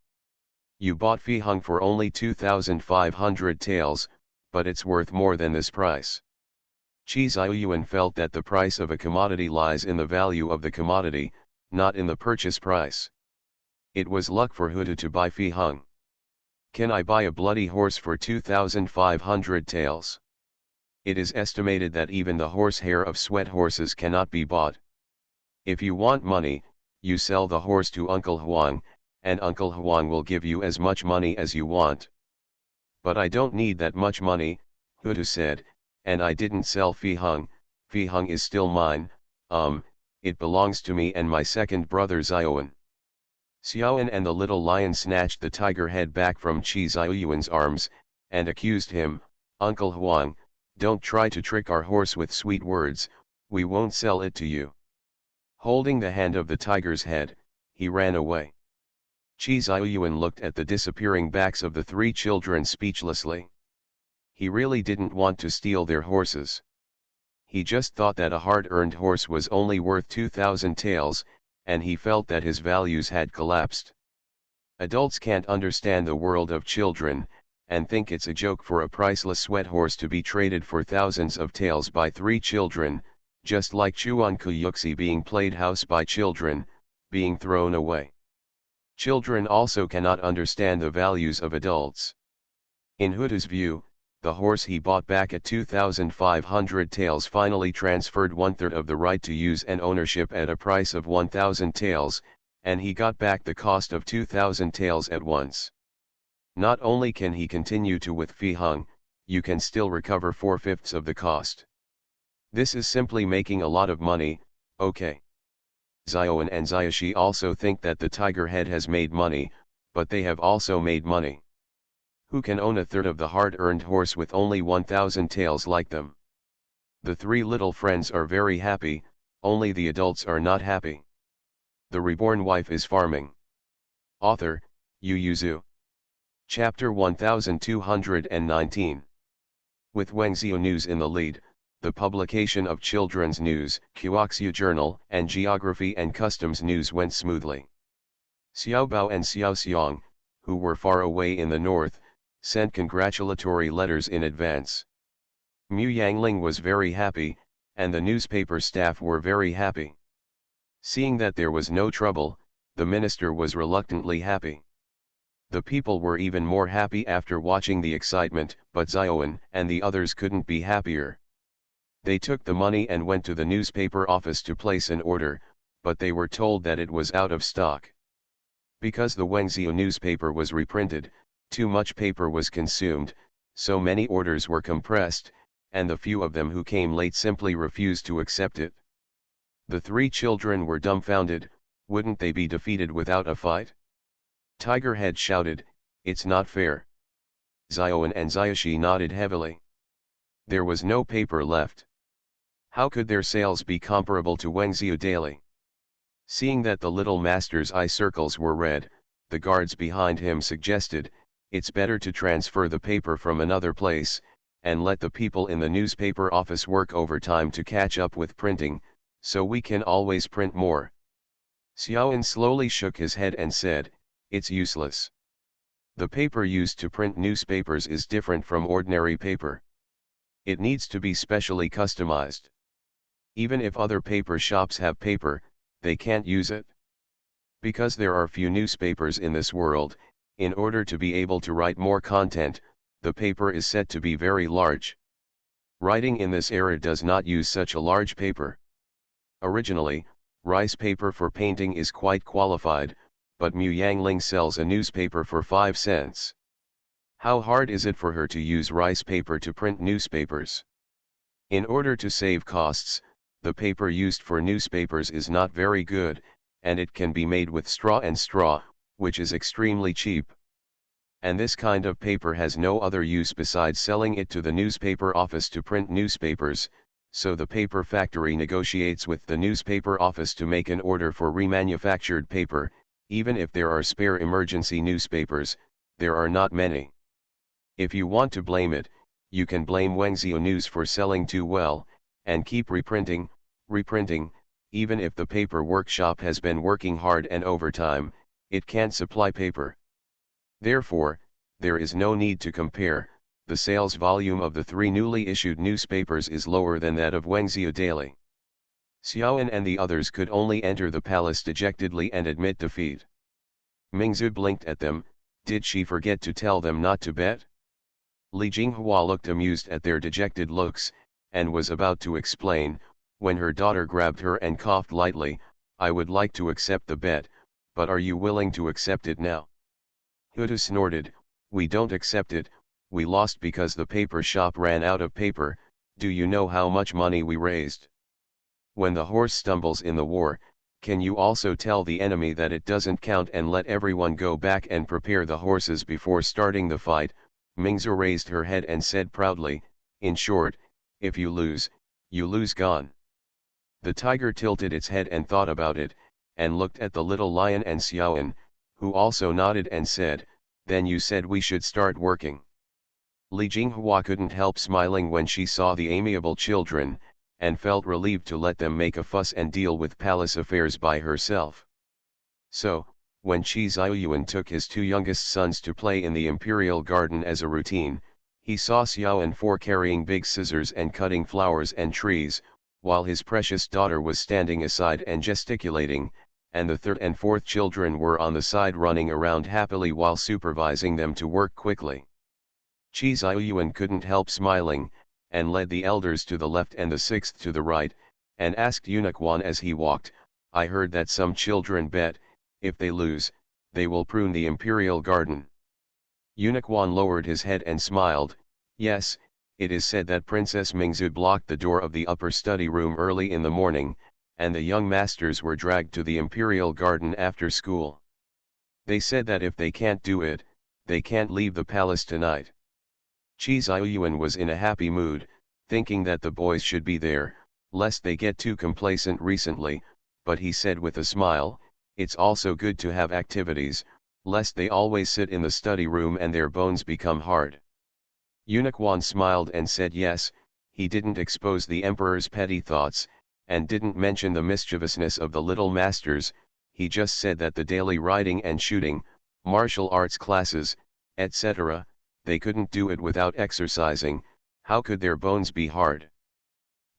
You bought Fi Hung for only 2,500 taels, but it's worth more than this price. Qi Ziyuan felt that the price of a commodity lies in the value of the commodity, not in the purchase price. It was luck for Huda to buy Fi Hung. Can I buy a bloody horse for 2,500 taels? It is estimated that even the horsehair of sweat horses cannot be bought. If you want money, you sell the horse to Uncle Huang, and Uncle Huang will give you as much money as you want. But I don't need that much money, Huda said, and I didn't sell Fi Hung is still mine, it belongs to me and my second brother Ziyuan. Xiaoan and the little lion snatched the tiger head back from Qi Ziyuan's arms, and accused him, Uncle Huang, don't try to trick our horse with sweet words, we won't sell it to you. Holding the hand of the tiger's head, he ran away. Qi Ziyuan looked at the disappearing backs of the three children speechlessly. He really didn't want to steal their horses. He just thought that a hard-earned horse was only worth 2,000 taels, and he felt that his values had collapsed. Adults can't understand the world of children, and think it's a joke for a priceless sweat horse to be traded for thousands of taels by three children, just like Chuan Kuyuxi being played house by children, being thrown away. Children also cannot understand the values of adults. In Huda's view, the horse he bought back at 2,500 taels finally transferred one-third of the right to use and ownership at a price of 1,000 taels, and he got back the cost of 2,000 taels at once. Not only can he continue to with Fi Hung, you can still recover 4/5 of the cost. This is simply making a lot of money, okay. Ziyuan and Ziyashi also think that the tiger head has made money, but they have also made money. Who can own a third of the hard-earned horse with only 1,000 taels like them? The three little friends are very happy, only the adults are not happy. The reborn wife is farming. Author, Yu Yuzu. Chapter 1219. With Wangzhou News in the lead, the publication of children's news, Kuoxia Journal, and geography and customs news went smoothly. Xiaobao and Xiaoxiang, who were far away in the north, sent congratulatory letters in advance. Mu Yangling was very happy, and the newspaper staff were very happy. Seeing that there was no trouble, the minister was reluctantly happy. The people were even more happy after watching the excitement, but Ziyuan and the others couldn't be happier. They took the money and went to the newspaper office to place an order, but they were told that it was out of stock. Because the Wangzhou newspaper was reprinted, too much paper was consumed, so many orders were compressed, and the few of them who came late simply refused to accept it. The three children were dumbfounded. Wouldn't they be defeated without a fight? Tigerhead shouted, it's not fair. Ziyuan and Ziyashi nodded heavily. There was no paper left. How could their sales be comparable to Wangzhou Daily? Seeing that the little master's eye circles were red, the guards behind him suggested, it's better to transfer the paper from another place, and let the people in the newspaper office work overtime to catch up with printing, so we can always print more. Xiaoan slowly shook his head and said, it's useless. The paper used to print newspapers is different from ordinary paper. It needs to be specially customized. Even if other paper shops have paper, they can't use it. Because there are few newspapers in this world, in order to be able to write more content, the paper is set to be very large. Writing in this era does not use such a large paper. Originally, rice paper for painting is quite qualified, but Mu Yangling sells a newspaper for 5 cents. How hard is it for her to use rice paper to print newspapers? In order to save costs, the paper used for newspapers is not very good, and it can be made with straw, which is extremely cheap. And this kind of paper has no other use besides selling it to the newspaper office to print newspapers, so the paper factory negotiates with the newspaper office to make an order for remanufactured paper, Even if there are spare emergency newspapers, there are not many. If you want to blame it, you can blame Wengzhou News for selling too well, and keep reprinting, even if the paper workshop has been working hard and overtime, it can't supply paper. Therefore, there is no need to compare. The sales volume of the 3 newly issued newspapers is lower than that of Wengzhou Daily. Xiaoan and the others could only enter the palace dejectedly and admit defeat. Mingzu blinked at them. Did she forget to tell them not to bet? Li Jinghua looked amused at their dejected looks, and was about to explain, when her daughter grabbed her and coughed lightly. I would like to accept the bet, but are you willing to accept it now? Hutu snorted. We don't accept it. We lost because the paper shop ran out of paper. Do you know how much money we raised? When the horse stumbles in the war, can you also tell the enemy that it doesn't count and let everyone go back and prepare the horses before starting the fight? Mingzu raised her head and said proudly, in short, if you lose gone. The tiger tilted its head and thought about it, and looked at the little lion and Xiaoan, who also nodded and said, then you said we should start working. Li Jinghua couldn't help smiling when she saw the amiable children, and felt relieved to let them make a fuss and deal with palace affairs by herself. So, when Qi Ziyuan took his 2 youngest sons to play in the imperial garden as a routine, he saw Xiaoan carrying big scissors and cutting flowers and trees, while his precious daughter was standing aside and gesticulating, and the 3rd and 4th children were on the side running around happily while supervising them to work quickly. Qi Ziyuan couldn't help smiling, and led the elders to the left and the 6th to the right, and asked Eunuch Wan as he walked, I heard that some children bet, if they lose, they will prune the imperial garden. Eunuch Wan lowered his head and smiled. Yes, it is said that Princess Mingzu blocked the door of the upper study room early in the morning, and the young masters were dragged to the imperial garden after school. They said that if they can't do it, they can't leave the palace tonight. Qi Ziyuan was in a happy mood, thinking that the boys should be there, lest they get too complacent recently, but he said with a smile, it's also good to have activities, lest they always sit in the study room and their bones become hard. Eunuch Wan smiled and said yes, he didn't expose the emperor's petty thoughts, and didn't mention the mischievousness of the little masters. He just said that the daily riding and shooting, martial arts classes, etc., they couldn't do it without exercising. How could their bones be hard?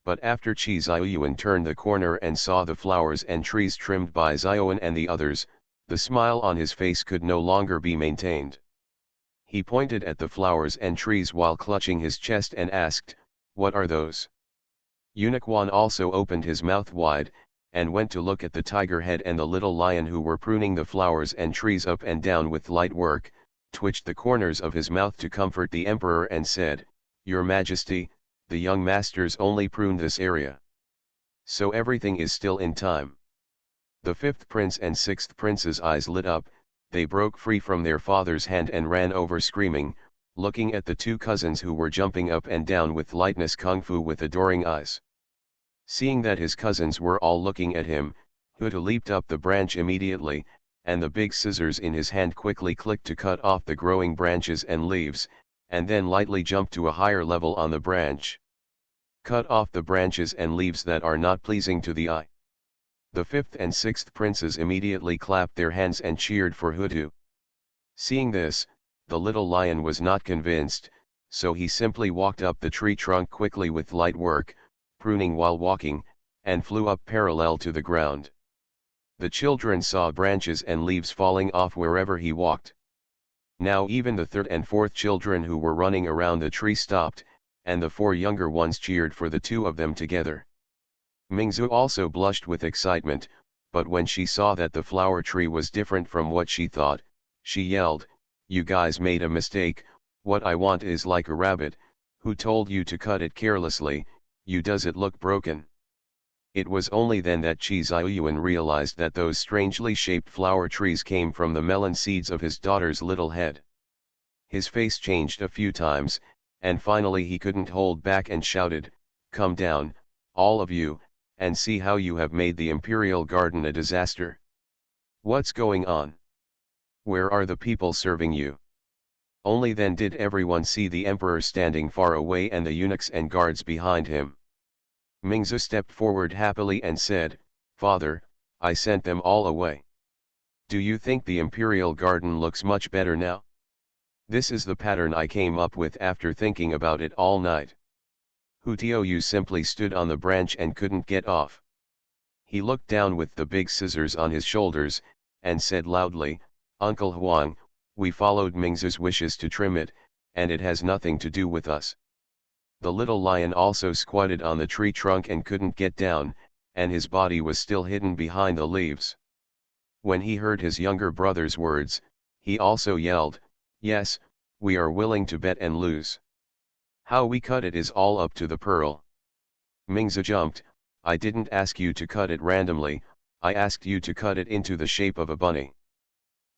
But after Qi Ziyuan turned the corner and saw the flowers and trees trimmed by Ziyuan and the others, the smile on his face could no longer be maintained. He pointed at the flowers and trees while clutching his chest and asked, what are those? Eunuch Wan also opened his mouth wide, and went to look at the tiger head and the little lion who were pruning the flowers and trees up and down with light work, twitched the corners of his mouth to comfort the emperor and said, Your Majesty, the young masters only pruned this area. So everything is still in time. The 5th prince and 6th prince's eyes lit up, they broke free from their father's hand and ran over screaming, looking at the 2 cousins who were jumping up and down with lightness kung fu with adoring eyes. Seeing that his cousins were all looking at him, Hutu leaped up the branch immediately, and the big scissors in his hand quickly clicked to cut off the growing branches and leaves, and then lightly jumped to a higher level on the branch. Cut off the branches and leaves that are not pleasing to the eye. The 5th and 6th princes immediately clapped their hands and cheered for Hutu. Seeing this, the little lion was not convinced, so he simply walked up the tree trunk quickly with light work, pruning while walking, and flew up parallel to the ground. The children saw branches and leaves falling off wherever he walked. Now even the 3rd and 4th children who were running around the tree stopped, and the 4 younger ones cheered for the 2 of them together. Mingzu also blushed with excitement, but when she saw that the flower tree was different from what she thought, she yelled, You guys made a mistake. What I want is like a rabbit. Who told you to cut it carelessly? Does it look broken? It was only then that Qi Ziyuan realized that those strangely shaped flower trees came from the melon seeds of his daughter's little head. His face changed a few times, and finally he couldn't hold back and shouted, Come down, all of you, and see how you have made the imperial garden a disaster. What's going on? Where are the people serving you? Only then did everyone see the emperor standing far away and the eunuchs and guards behind him. Mingzu stepped forward happily and said, "Father, I sent them all away. Do you think the imperial garden looks much better now? This is the pattern I came up with after thinking about it all night." Hu Tiou simply stood on the branch and couldn't get off. He looked down with the big scissors on his shoulders, and said loudly, "Uncle Huang, we followed Mingzu's wishes to trim it, and it has nothing to do with us." The little lion also squatted on the tree trunk and couldn't get down, and his body was still hidden behind the leaves. When he heard his younger brother's words, he also yelled, "Yes, we are willing to bet and lose. How we cut it is all up to the pearl." Mingzu jumped, "I didn't ask you to cut it randomly, I asked you to cut it into the shape of a bunny."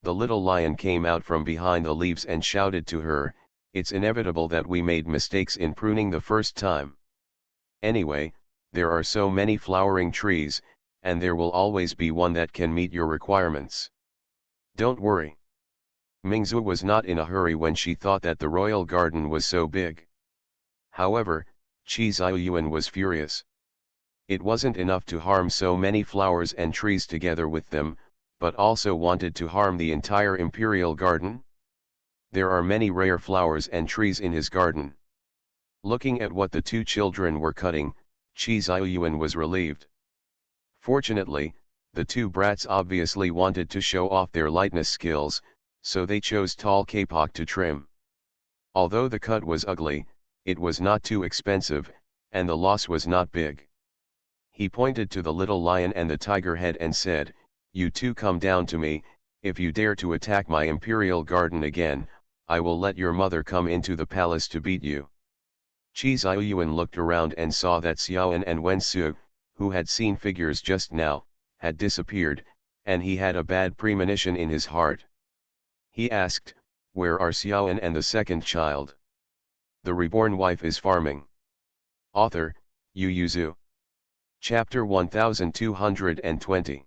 The little lion came out from behind the leaves and shouted to her, "It's inevitable that we made mistakes in pruning the first time. Anyway, there are so many flowering trees, and there will always be one that can meet your requirements. Don't worry." Mingzu was not in a hurry when she thought that the royal garden was so big. However, Qi Ziyuan was furious. It wasn't enough to harm so many flowers and trees together with them, but also wanted to harm the entire imperial garden? There are many rare flowers and trees in his garden. Looking at what the two children were cutting, Qi Ziyuan was relieved. Fortunately, the two brats obviously wanted to show off their lightness skills, so they chose tall kapok to trim. Although the cut was ugly, it was not too expensive, and the loss was not big. He pointed to the little lion and the tiger head and said, "You two come down to me, if you dare to attack my imperial garden again, I will let your mother come into the palace to beat you." Qi Ziyuan looked around and saw that Xiaoan and Wensu, who had seen figures just now, had disappeared, and he had a bad premonition in his heart. He asked, "Where are Xiaoan and the second child?" "The reborn wife is farming." Author, Yu Yuzu. Chapter 1220.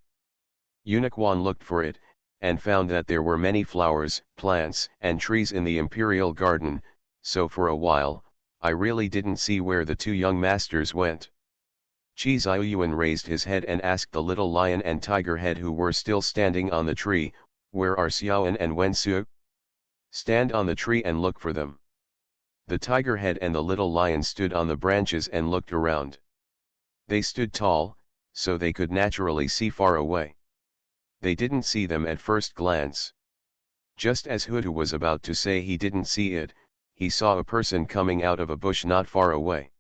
Eunuch Wan looked for it, and found that there were many flowers, plants, and trees in the imperial garden, so for a while, I really didn't see where the two young masters went. Qi Ziyuan raised his head and asked the little lion and tiger head who were still standing on the tree, "Where are Xiaoan and Wensu? Stand on the tree and look for them." The tiger head and the little lion stood on the branches and looked around. They stood tall, so they could naturally see far away. They didn't see them at first glance. Just as Hutu was about to say he didn't see it, he saw a person coming out of a bush not far away.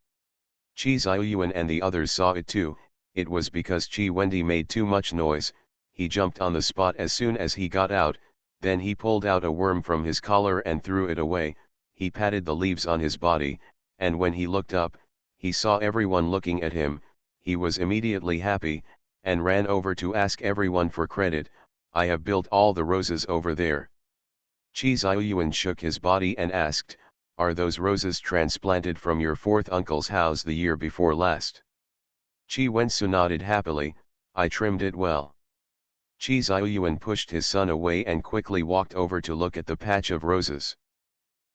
Qi Ziyuan and the others saw it too. It was because Qi Wendi made too much noise. He jumped on the spot as soon as he got out, then he pulled out a worm from his collar and threw it away. He patted the leaves on his body, and when he looked up, he saw everyone looking at him. He was immediately happy, and ran over to ask everyone for credit. "I have built all the roses over there." Qi Ziyuan shook his body and asked, "Are those roses transplanted from your fourth uncle's house the year before last?" Qi Wensu nodded happily, "I trimmed it well." Qi Ziyuan pushed his son away and quickly walked over to look at the patch of roses.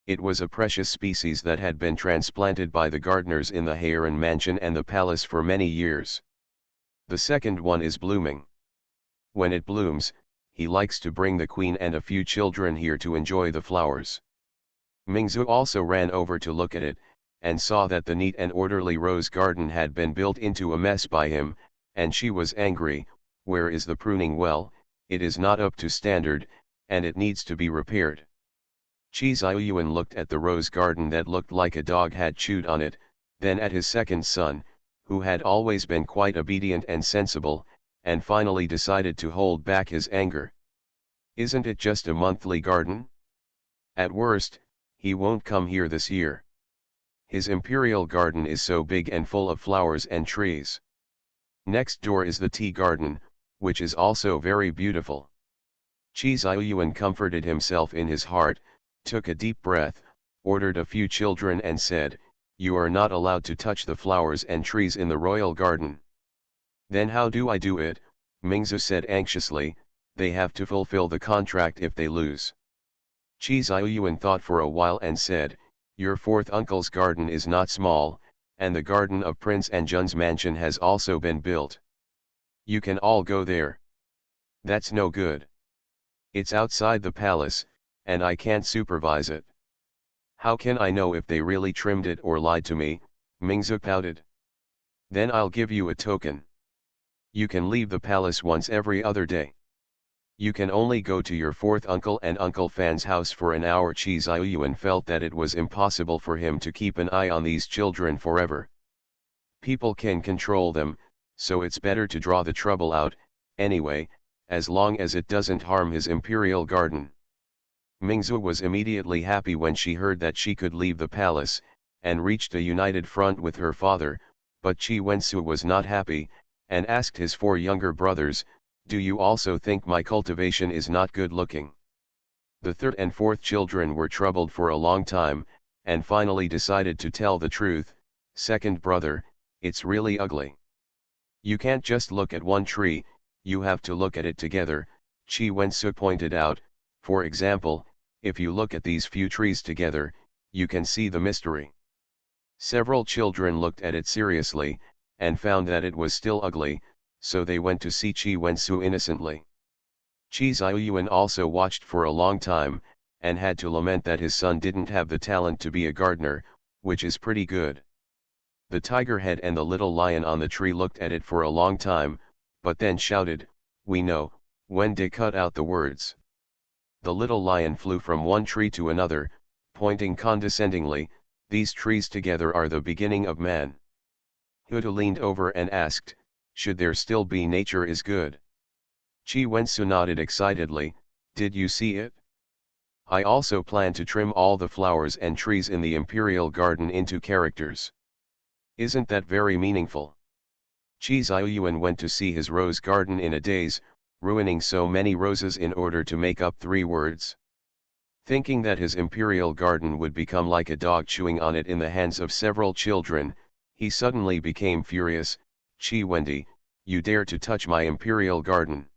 It was a precious species that had been transplanted by the gardeners in the Heian mansion and the palace for many years. The second one is blooming. When it blooms, he likes to bring the queen and a few children here to enjoy the flowers. Mingzu also ran over to look at it, and saw that the neat and orderly rose garden had been built into a mess by him, and she was angry. "Where is the pruning? Well, it is not up to standard, and it needs to be repaired." Qi Ziyuan looked at the rose garden that looked like a dog had chewed on it, then at his second son, who had always been quite obedient and sensible, and finally decided to hold back his anger. "Isn't it just a monthly garden? At worst, he won't come here this year. His imperial garden is so big and full of flowers and trees. Next door is the tea garden, which is also very beautiful." Qi Ziyuan comforted himself in his heart, took a deep breath, ordered a few children and said, "You are not allowed to touch the flowers and trees in the royal garden." "Then how do I do it?" Mingzu said anxiously. they have to fulfill the contract if they lose. Chi Xiuyuan thought for a while and said, your fourth uncle's garden is not small, and the garden of Prince Anjun's mansion has also been built. You can all go there. That's no good. It's outside the palace, and I can't supervise it. How can I know if they really trimmed it or lied to me? Mingzu pouted. Then I'll give you a token. You can leave the palace once every other day. You can only go to your fourth uncle and Uncle Fan's house for an hour. Chi Xiuyuan felt that it was impossible for him to keep an eye on these children forever. People can control them, so it's better to draw the trouble out, anyway, as long as it doesn't harm his imperial garden. Mingzu was immediately happy when she heard that she could leave the palace, and reached a united front with her father, but Qi Wensu was not happy, and asked his four younger brothers, do you also think my cultivation is not good looking? The third and fourth children were troubled for a long time, and finally decided to tell the truth. Second brother, it's really ugly. You can't just look at one tree, you have to look at it together, Qi Wensu pointed out. For example, if you look at these few trees together, you can see the mystery. Several children looked at it seriously, and found that it was still ugly, so they went to see Qi Wensu innocently. Qi Xiuyuan also watched for a long time, and had to lament that his son didn't have the talent to be a gardener, which is pretty good. The tiger head and the little lion on the tree looked at it for a long time, but then shouted, we know, when they cut out the words. The little lion flew from one tree to another, pointing condescendingly, these trees together are the beginning of man. Huda leaned over and asked, should there still be nature is good? Qi Wensu nodded excitedly, did you see it? I also plan to trim all the flowers and trees in the imperial garden into characters. Isn't that very meaningful? Qi Xiuyuan went to see his rose garden in a daze, ruining so many roses in order to make up 3 words. Thinking that his imperial garden would become like a dog chewing on it in the hands of several children, he suddenly became furious. Qi Wendi, you dare to touch my imperial garden.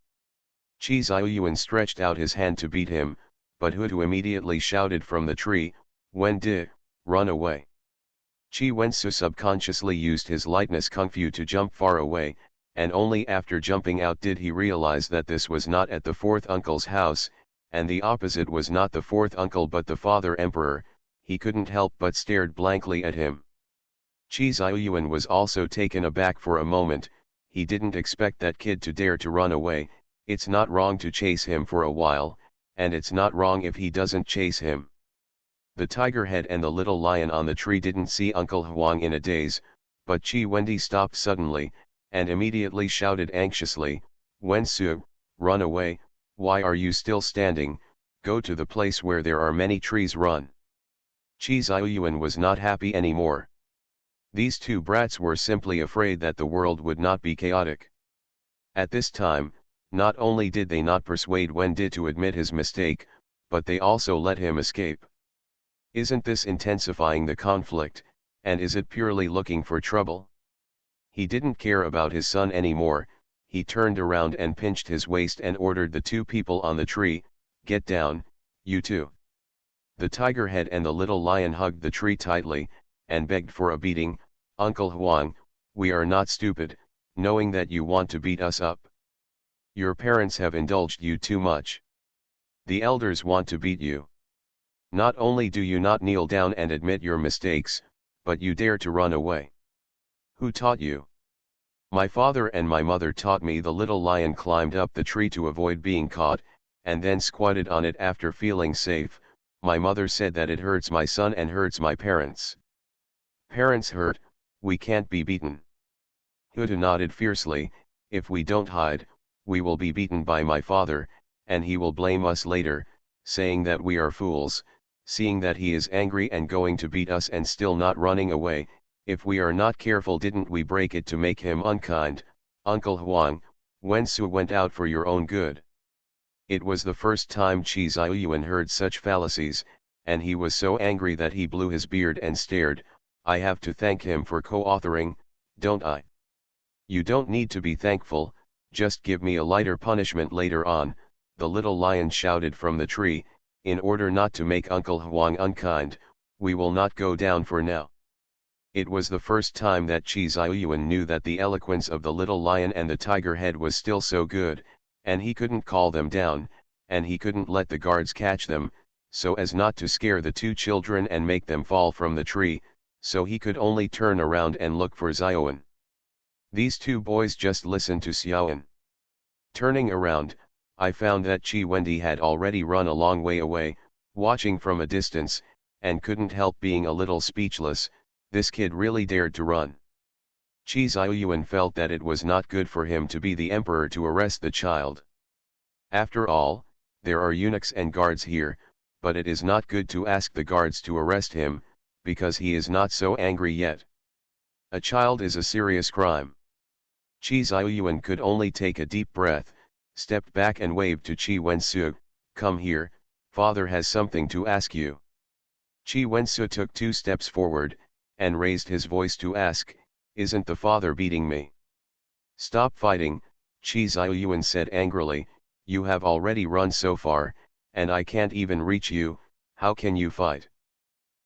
Qi Xiuyuan stretched out his hand to beat him, but Hutu immediately shouted from the tree, Wendi, run away. Qi Wensu subconsciously used his lightness kung fu to jump far away, and only after jumping out did he realize that this was not at the fourth uncle's house, and the opposite was not the fourth uncle but the father emperor. He couldn't help but stared blankly at him. Qi Xiuyuan was also taken aback for a moment. He didn't expect that kid to dare to run away. It's not wrong to chase him for a while, and it's not wrong if he doesn't chase him. The tiger head and the little lion on the tree didn't see Uncle Huang in a daze, but Qi Wendi stopped suddenly, and immediately shouted anxiously, Wensu, run away, why are you still standing, go to the place where there are many trees, run. Qi Xiuyuan was not happy anymore. These two brats were simply afraid that the world would not be chaotic. At this time, not only did they not persuade Wendi to admit his mistake, but they also let him escape. Isn't this intensifying the conflict, and is it purely looking for trouble? He didn't care about his son anymore. He turned around and pinched his waist and ordered the 2 people on the tree, get down, you two. The tiger head and the little lion hugged the tree tightly, and begged for a beating. Uncle Huang, we are not stupid, knowing that you want to beat us up. Your parents have indulged you too much. The elders want to beat you. Not only do you not kneel down and admit your mistakes, but you dare to run away. Who taught you? My father and my mother taught me. The little lion climbed up the tree to avoid being caught, and then squatted on it after feeling safe. My mother said that it hurts my son and hurts my parents. Parents hurt, we can't be beaten. Huda nodded fiercely, if we don't hide, we will be beaten by my father, and he will blame us later, saying that we are fools. Seeing that he is angry and going to beat us and still not running away, if we are not careful, didn't we break it to make him unkind? Uncle Huang, Wensu went out for your own good. It was the first time Qi Xiuyuan heard such fallacies, and he was so angry that he blew his beard and stared. I have to thank him for co-authoring, don't I? You don't need to be thankful, just give me a lighter punishment later on, the little lion shouted from the tree, in order not to make Uncle Huang unkind, we will not go down for now. It was the first time that Chi Xiaoyuan knew that the eloquence of the little lion and the tiger head was still so good, and he couldn't call them down, and he couldn't let the guards catch them, so as not to scare the two children and make them fall from the tree, so he could only turn around and look for Xiaoan. These two boys just listened to Xiaoan. Turning around, I found that Chi Wendy had already run a long way away, watching from a distance, and couldn't help being a little speechless. This kid really dared to run. Chi Xiaoyuan felt that it was not good for him to be the emperor to arrest the child. After all, there are eunuchs and guards here, but it is not good to ask the guards to arrest him, because he is not so angry yet. A child is a serious crime. Chi Xiaoyuan could only take a deep breath, stepped back and waved to Chi Wensu, "Come here, father has something to ask you." Chi Wensu took 2 steps forward, and raised his voice to ask, "Isn't the father beating me?" "Stop fighting," Chi Xiaoyuan said angrily, "you have already run so far, and I can't even reach you, how can you fight?"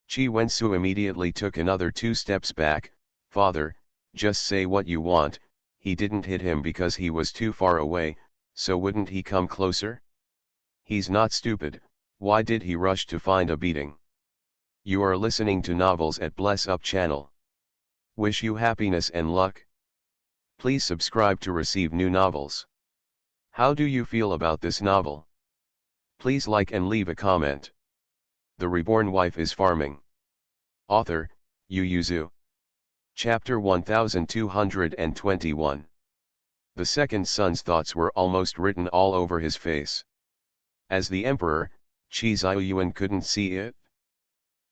Chi Wensu immediately took another 2 steps back, "Father, just say what you want, he didn't hit him because he was too far away, so wouldn't he come closer? He's not stupid, why did he rush to find a beating?" You are listening to Novels at Bless Up channel. Wish you happiness and luck. Please subscribe to receive new novels. How do you feel about this novel? Please like and leave a comment. The Reborn Wife is Farming. Author, Yu Yuzu. Chapter 1221. The second son's thoughts were almost written all over his face. As the emperor, Chi Xiaoyuan couldn't see it.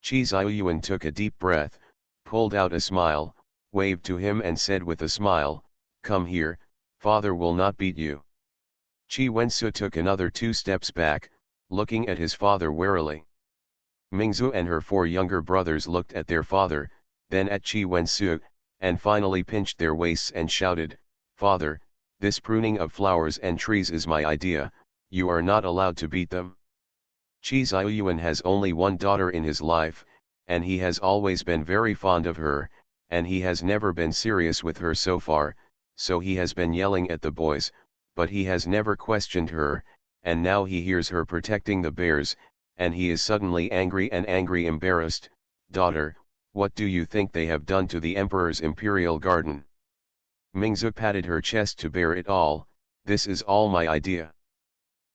Chi Xiaoyuan took a deep breath, pulled out a smile, waved to him and said with a smile, "Come here, father will not beat you." Chi Wensu took another 2 steps back, looking at his father warily. Mingzu and her 4 younger brothers looked at their father, then at Chi Wensu, and finally pinched their waists and shouted, "Father, this pruning of flowers and trees is my idea, you are not allowed to beat them." Chi Xiaoyuan has only one daughter in his life, and he has always been very fond of her, and he has never been serious with her so far, so he has been yelling at the boys, but he has never questioned her, and now he hears her protecting the bears, and he is suddenly angry and embarrassed. "Daughter, what do you think they have done to the emperor's imperial garden?" Mingzu patted her chest to bear it all, "This is all my idea."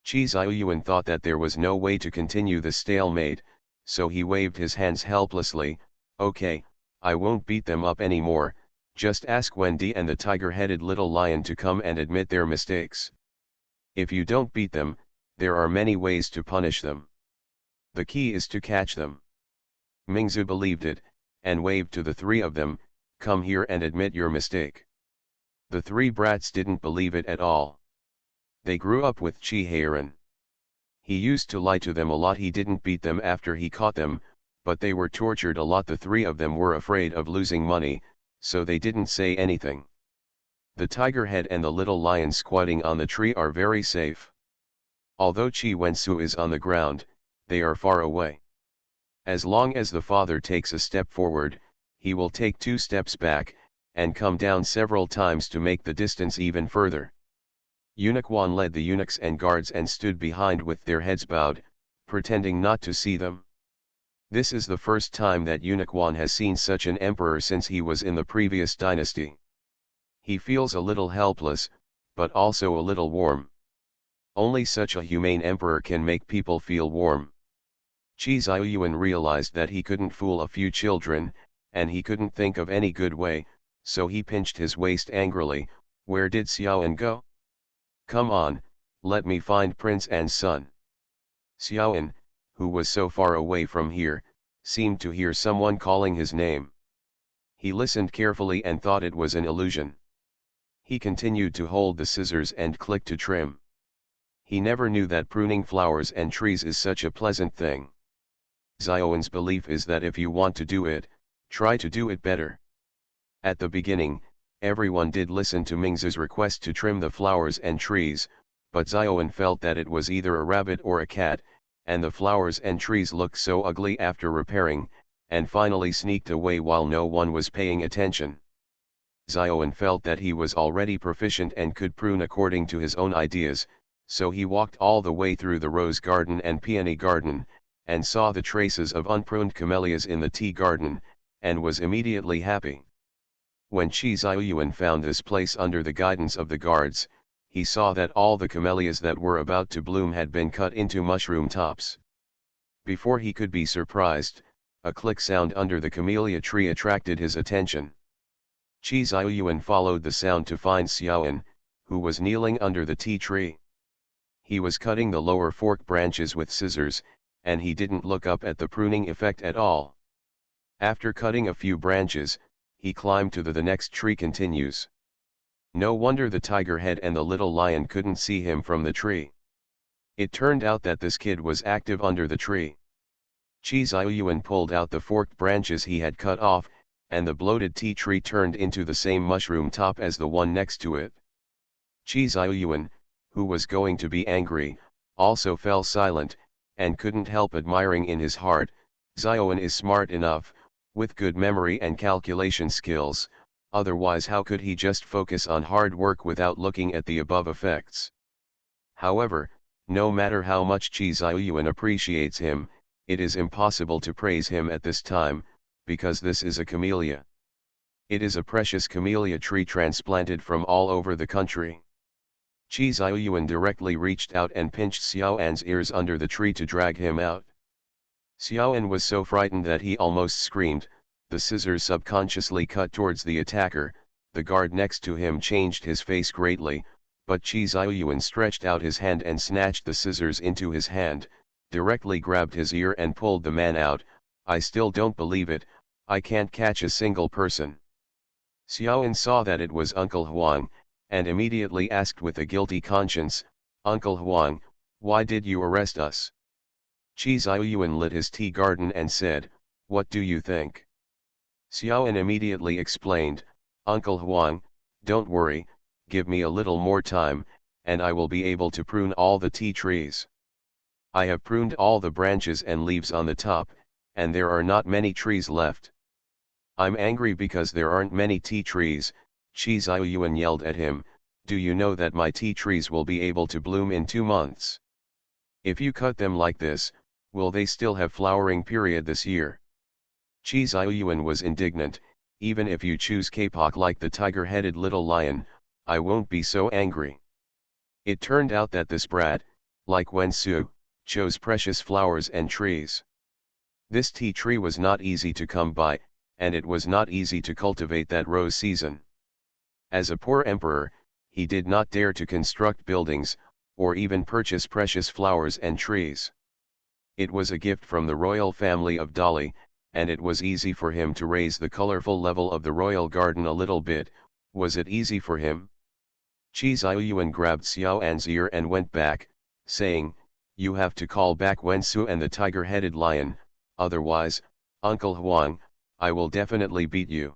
Chi Xiaoyuan thought that there was no way to continue the stalemate, so he waved his hands helplessly, "Okay, I won't beat them up anymore, just ask Wendy and the tiger-headed little lion to come and admit their mistakes. If you don't beat them, there are many ways to punish them. The key is to catch them." Mingzu believed it, and waved to the 3 of them, "Come here and admit your mistake." The 3 brats didn't believe it at all. They grew up with Chi Heiran. He used to lie to them a lot. He didn't beat them after he caught them, but they were tortured a lot. The 3 of them were afraid of losing money, so they didn't say anything. The tiger head and the little lion squatting on the tree are very safe. Although Chi Wensu is on the ground, they are far away. As long as the father takes a step forward, he will take 2 steps back, and come down several times to make the distance even further. Eunuch Wan led the eunuchs and guards and stood behind with their heads bowed, pretending not to see them. This is the first time that Eunuch Wan has seen such an emperor since he was in the previous dynasty. He feels a little helpless, but also a little warm. Only such a humane emperor can make people feel warm. Chi Xiaoyuan realized that he couldn't fool a few children, and he couldn't think of any good way, so he pinched his waist angrily. Where did Xiaoan go? Come on, let me find Prince An's son. Xiaoan, who was so far away from here, seemed to hear someone calling his name. He listened carefully and thought it was an illusion. He continued to hold the scissors and click to trim. He never knew that pruning flowers and trees is such a pleasant thing. Xiaoan's belief is that if you want to do it, try to do it better. At the beginning, everyone did listen to Mingzu's request to trim the flowers and trees, but Xiaoan felt that it was either a rabbit or a cat, and the flowers and trees looked so ugly after repairing, and finally sneaked away while no one was paying attention. Xiaoan felt that he was already proficient and could prune according to his own ideas, so he walked all the way through the rose garden and peony garden, and saw the traces of unpruned camellias in the tea garden, and was immediately happy. When Qi Xiaoyuan found this place under the guidance of the guards, he saw that all the camellias that were about to bloom had been cut into mushroom tops. Before he could be surprised, a click sound under the camellia tree attracted his attention. Qi Xiaoyuan followed the sound to find Xiaoan, who was kneeling under the tea tree. He was cutting the lower fork branches with scissors, and he didn't look up at the pruning effect at all. After cutting a few branches, he climbed to the next tree continues. No wonder the tiger head and the little lion couldn't see him from the tree. It turned out that this kid was active under the tree. Qi Xiaoyuan pulled out the forked branches he had cut off, and the bloated tea tree turned into the same mushroom top as the one next to it. Qi Xiaoyuan, who was going to be angry, also fell silent, and couldn't help admiring in his heart, Xiaoan is smart enough, with good memory and calculation skills, otherwise how could he just focus on hard work without looking at the above effects? However, no matter how much Qi Xiaoyuan appreciates him, it is impossible to praise him at this time, because this is a camellia. It is a precious camellia tree transplanted from all over the country. Qi Xiaoyuan directly reached out and pinched Xiaoan's ears under the tree to drag him out. Xiaoan was so frightened that he almost screamed. The scissors subconsciously cut towards the attacker. The guard next to him changed his face greatly, but Qi Xiaoyuan stretched out his hand and snatched the scissors into his hand, directly grabbed his ear and pulled the man out. I still don't believe it, I can't catch a single person. Xiaoan saw that it was Uncle Huang, and immediately asked with a guilty conscience, Uncle Huang, why did you arrest us? Qi Xiaoyuan lit his tea garden and said, what do you think? Xiaoan immediately explained, Uncle Huang, don't worry, give me a little more time, and I will be able to prune all the tea trees. I have pruned all the branches and leaves on the top, and there are not many trees left. I'm angry because there aren't many tea trees. Qi Xiaoyuan yelled at him, do you know that my tea trees will be able to bloom in 2 months? If you cut them like this, will they still have flowering period this year? Qi Xiaoyuan was indignant, even if you choose kapok like the tiger-headed little lion, I won't be so angry. It turned out that this brat, like Wen Su, chose precious flowers and trees. This tea tree was not easy to come by, and it was not easy to cultivate that rose season. As a poor emperor, he did not dare to construct buildings, or even purchase precious flowers and trees. It was a gift from the royal family of Dali, and it was easy for him to raise the colorful level of the royal garden a little bit. Was it easy for him? Qi Xiaoyuan grabbed Xiaoan's ear and went back, saying, you have to call back Wen Su and the tiger-headed lion, otherwise, Uncle Huang, I will definitely beat you.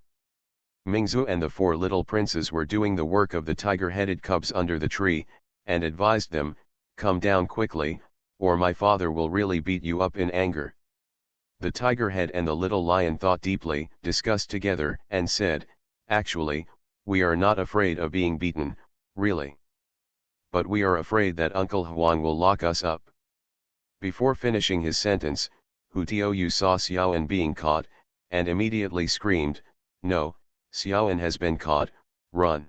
Mingzu and the 4 little princes were doing the work of the tiger-headed cubs under the tree, and advised them, come down quickly, or my father will really beat you up in anger. The tiger head and the little lion thought deeply, discussed together, and said, actually, we are not afraid of being beaten, really. But we are afraid that Uncle Huang will lock us up. Before finishing his sentence, Hu Tiou saw Xiaoan being caught, and immediately screamed, no, Xiaoan has been caught, run.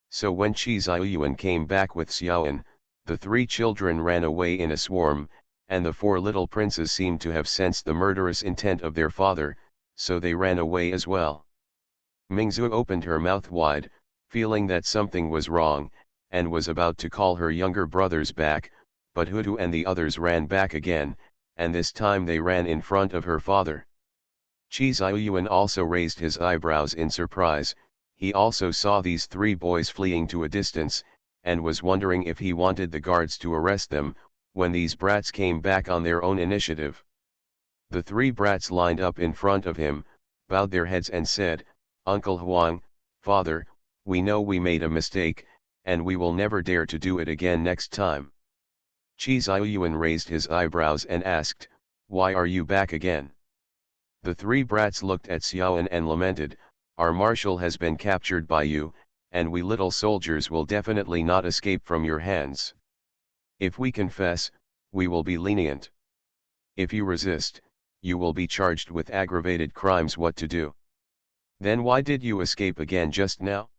So when Qi Xiaoyuan came back with Xiaoan, the 3 children ran away in a swarm, and the 4 little princes seemed to have sensed the murderous intent of their father, so they ran away as well. Mingzu opened her mouth wide, feeling that something was wrong, and was about to call her younger brothers back, but Hutu and the others ran back again, and this time they ran in front of her father. Qi Xiaoyuan also raised his eyebrows in surprise. He also saw these 3 boys fleeing to a distance, and was wondering if he wanted the guards to arrest them, when these brats came back on their own initiative. The 3 brats lined up in front of him, bowed their heads and said, Uncle Huang, father, we know we made a mistake, and we will never dare to do it again next time. Chi Xiaoyuan raised his eyebrows and asked, "Why are you back again?" The three brats looked at Xiaoan and lamented, "Our marshal has been captured by you, and we little soldiers will definitely not escape from your hands. If we confess, we will be lenient. If you resist, you will be charged with aggravated crimes. What to do? Then why did you escape again just now?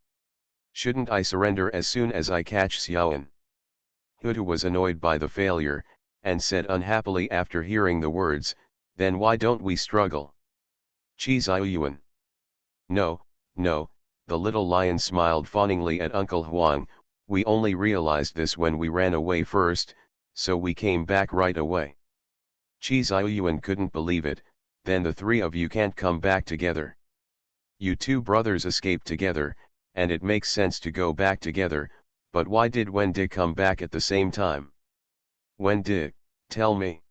Shouldn't I surrender as soon as I catch Xiaoan?" Hutu was annoyed by the failure, and said unhappily after hearing the words, "Then why don't we struggle?" Chi Xiaoyuan. "No, no," the little lion smiled fawningly at Uncle Huang, "we only realized this when we ran away first, so we came back right away." Chi Xiaoyuan couldn't believe it. "Then the three of you can't come back together. You two brothers escaped together, and it makes sense to go back together, but why did Wende come back at the same time? Wende, tell me."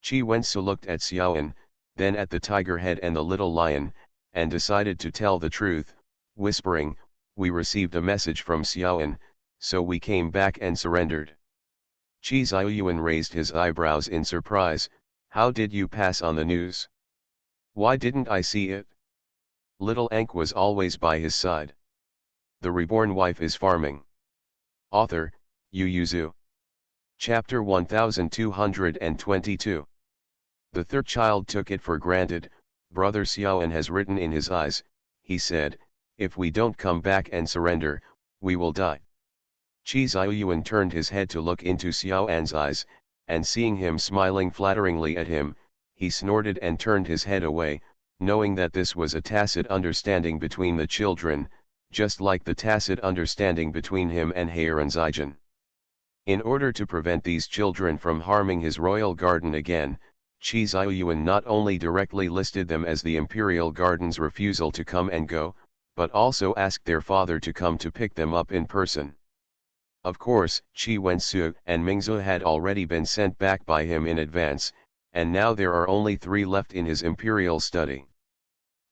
Chi Wensu looked at Xiaoan, then at the tiger head and the little lion, and decided to tell the truth, whispering, "We received a message from Xiaoan, so we came back and surrendered." Chi Xiaoyuan raised his eyebrows in surprise. "How did you pass on the news? Why didn't I see it?" Little Ankh was always by his side. The Reborn Wife is Farming. Author, Yu Yuzu. Chapter 1222. The third child took it for granted. "Brother Xiaoan has written in his eyes," he said, "if we don't come back and surrender, we will die." Chi Xiaoyuan turned his head to look into Xiaoan's eyes, and seeing him smiling flatteringly at him, he snorted and turned his head away, knowing that this was a tacit understanding between the children, just like the tacit understanding between him and Heiran Zijin. In order to prevent these children from harming his royal garden again, Chi Xiaoyuan not only directly listed them as the imperial garden's refusal to come and go, but also asked their father to come to pick them up in person. Of course, Chi Wensu and Mingzu had already been sent back by him in advance, and now there are only three left in his imperial study.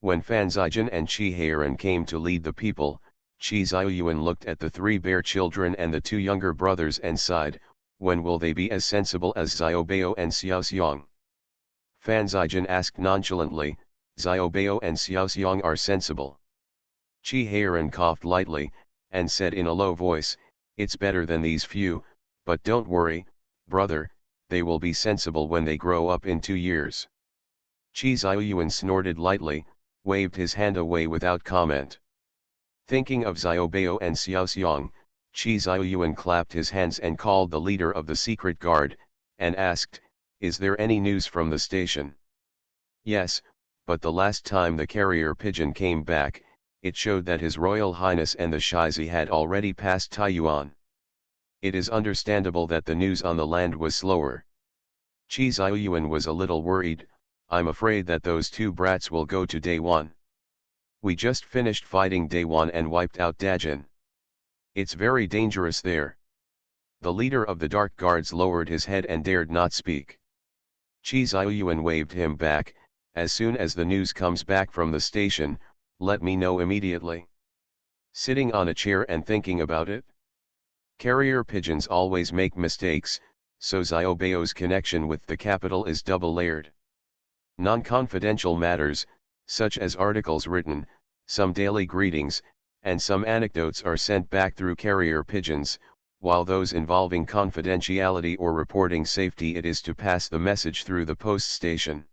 When Fan Zijin and Chi Heiran came to lead the people, Chi Xiaoyuan looked at the three bear children and the two younger brothers and sighed, "When will they be as sensible as Xiaobao and Xiaoxiang?" Fan Zijin asked nonchalantly, "Xiaobao and Xiaoxiang are sensible." Chi Heiran coughed lightly, and said in a low voice, "It's better than these few, but don't worry, brother, they will be sensible when they grow up in 2 years." Chi Xiaoyuan snorted lightly, waved his hand away without comment. Thinking of Xiaobao and Xiaoxiang, Chi Xiaoyuan clapped his hands and called the leader of the secret guard, and asked, "Is there any news from the station?" "Yes, but the last time the carrier pigeon came back, it showed that His Royal Highness and the Shizi had already passed Taiyuan. It is understandable that the news on the land was slower." Chi Xiaoyuan was a little worried. "I'm afraid that those two brats will go to Day 1. We just finished fighting Day 1 and wiped out Dajin. It's very dangerous there." The leader of the Dark Guards lowered his head and dared not speak. Chi Xiaoyuan waved him back, "As soon as the news comes back from the station, let me know immediately." Sitting on a chair and thinking about it? Carrier pigeons always make mistakes, so Xiaobao's connection with the capital is double-layered. Non-confidential matters, such as articles written, some daily greetings, and some anecdotes are sent back through carrier pigeons, while those involving confidentiality or reporting safety it is to pass the message through the post station.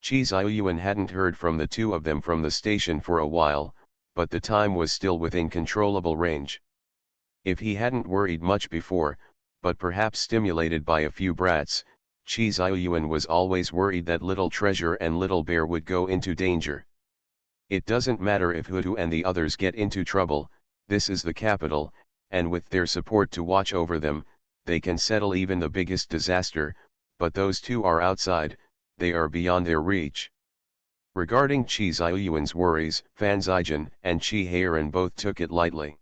Chi Xiaoyuan hadn't heard from the two of them from the station for a while, but the time was still within controllable range. If he hadn't worried much before, but perhaps stimulated by a few brats, Chi Xiaoyuan was always worried that Little Treasure and Little Bear would go into danger. It doesn't matter if Hutu and the others get into trouble, this is the capital, and with their support to watch over them, they can settle even the biggest disaster, but those two are outside, they are beyond their reach. Regarding Chi Xiaoyuan's worries, Fan Zijin and Chi Heiran both took it lightly.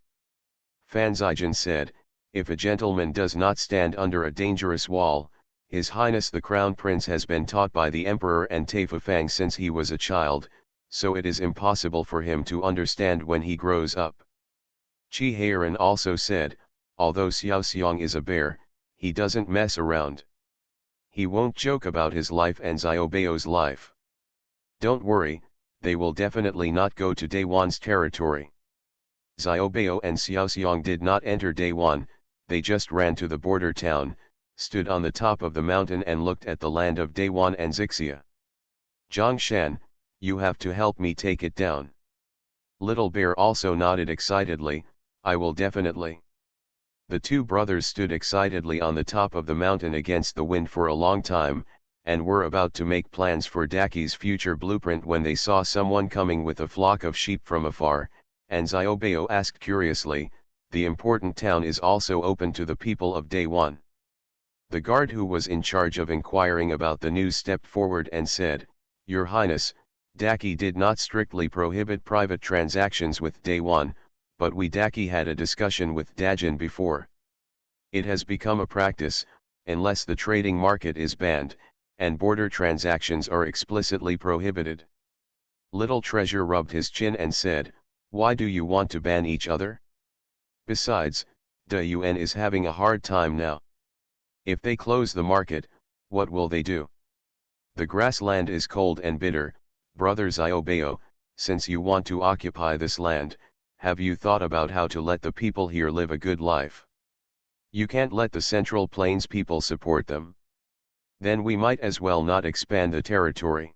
Fan Zijin said, "If a gentleman does not stand under a dangerous wall, His Highness the Crown Prince has been taught by the Emperor and Taifu Fang since he was a child, so it is impossible for him to understand when he grows up. Chi Heiran also said, although Xiao Xiong is a bear, he doesn't mess around. He won't joke about his life and Xiaobeo's life. Don't worry, they will definitely not go to Daywan's territory. Xiaobeo and Xiao Xiong did not enter Daywan, they just ran to the border town, stood on the top of the mountain and looked at the land of Daywan and Zixia. Zhongshan, you have to help me take it down. Little Bear also nodded excitedly, I will definitely. The two brothers stood excitedly on the top of the mountain against the wind for a long time, and were about to make plans for Daki's future blueprint when they saw someone coming with a flock of sheep from afar, and Xiaobeo asked curiously, the important town is also open to the people of Daywan. The guard who was in charge of inquiring about the news stepped forward and said, Your Highness, Daki did not strictly prohibit private transactions with Daywan, but we Daki had a discussion with Dajin before. It has become a practice, unless the trading market is banned, and border transactions are explicitly prohibited. Little Treasure rubbed his chin and said, Why do you want to ban each other? Besides, De Yuan is having a hard time now. If they close the market, what will they do? The grassland is cold and bitter, brother Xiaobeo, since you want to occupy this land, have you thought about how to let the people here live a good life? You can't let the Central Plains people support them. Then we might as well not expand the territory.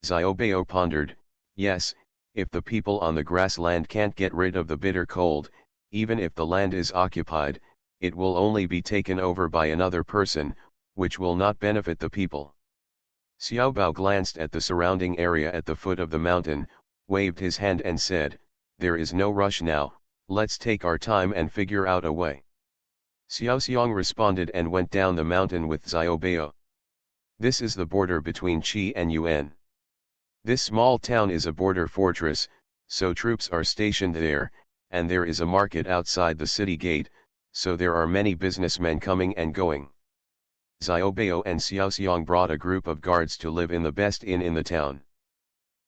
Xiaobeo pondered, yes, if the people on the grassland can't get rid of the bitter cold, even if the land is occupied, it will only be taken over by another person, which will not benefit the people. Xiaobao glanced at the surrounding area at the foot of the mountain, waved his hand and said, There is no rush now, let's take our time and figure out a way. Xiao Xiong responded and went down the mountain with Xiaobeo. This is the border between Qi and Yuan. This small town is a border fortress, so troops are stationed there, and there is a market outside the city gate, so there are many businessmen coming and going. Xiaobeo and Xiao Xiong brought a group of guards to live in the best inn in the town.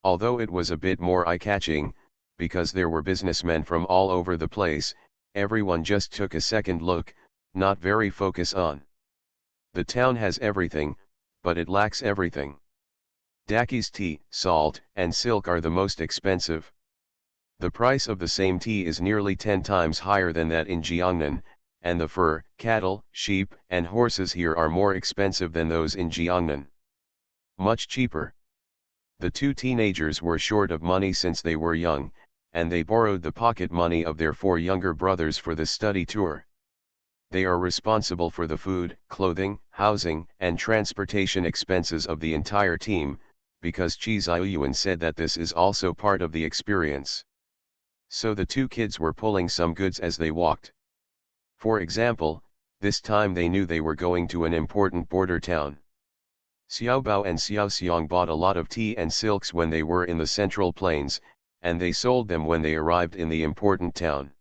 Although it was a bit more eye-catching, because there were businessmen from all over the place, everyone just took a second look, not very focus on. The town has everything, but it lacks everything. Daki's tea, salt, and silk are the most expensive. The price of the same tea is nearly 10 times higher than that in Jiangnan, and the fur, cattle, sheep, and horses here are more expensive than those in Jiangnan. Much cheaper. The two teenagers were short of money since they were young, and they borrowed the pocket money of their 4 younger brothers for the study tour. They are responsible for the food, clothing, housing, and transportation expenses of the entire team, because Qi Xiaoyuan said that this is also part of the experience. So the two kids were pulling some goods as they walked. For example, this time they knew they were going to an important border town. Xiaobao and Xiao Xiong bought a lot of tea and silks when they were in the Central Plains, and they sold them when they arrived in the important town.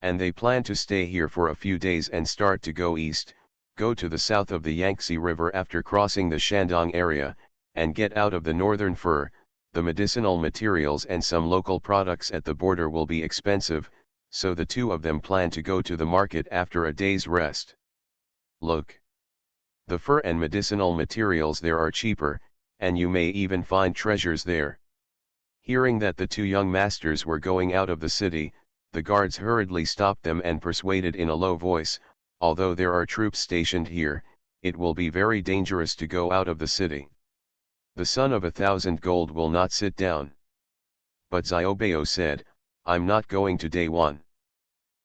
And they plan to stay here for a few days and start to go east, go to the south of the Yangtze River after crossing the Shandong area, and get out of the northern fur. The medicinal materials and some local products at the border will be expensive, so the two of them plan to go to the market after a day's rest. Look. The fur and medicinal materials there are cheaper, and you may even find treasures there. Hearing that the two young masters were going out of the city, the guards hurriedly stopped them and persuaded in a low voice, although there are troops stationed here, it will be very dangerous to go out of the city. The son of 1,000 gold will not sit down. But Xiaobeo said, I'm not going to Daywan.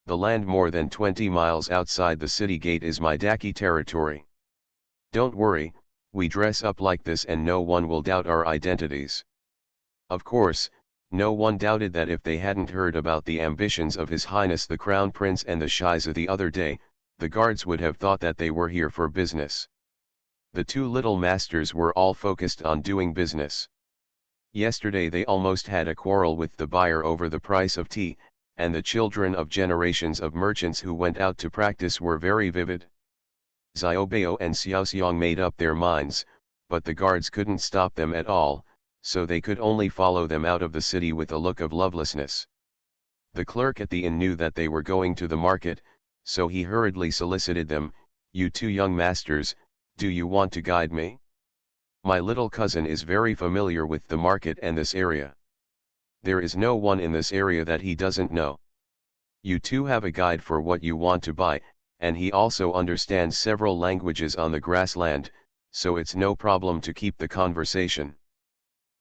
The land more than 20 miles outside the city gate is my Daki territory. Don't worry, we dress up like this and no one will doubt our identities. Of course, no one doubted that if they hadn't heard about the ambitions of His Highness the Crown Prince and the Shiza the other day, the guards would have thought that they were here for business. The two little masters were all focused on doing business. Yesterday they almost had a quarrel with the buyer over the price of tea, and the children of generations of merchants who went out to practice were very vivid. Xiaobeo and Xiao Xiong made up their minds, but the guards couldn't stop them at all, so they could only follow them out of the city with a look of lovelessness. The clerk at the inn knew that they were going to the market, so he hurriedly solicited them. "You two young masters, do you want to guide me? My little cousin is very familiar with the market and this area. There is no one in this area that he doesn't know. You two have a guide for what you want to buy, and he also understands several languages on the grassland, so it's no problem to keep the conversation."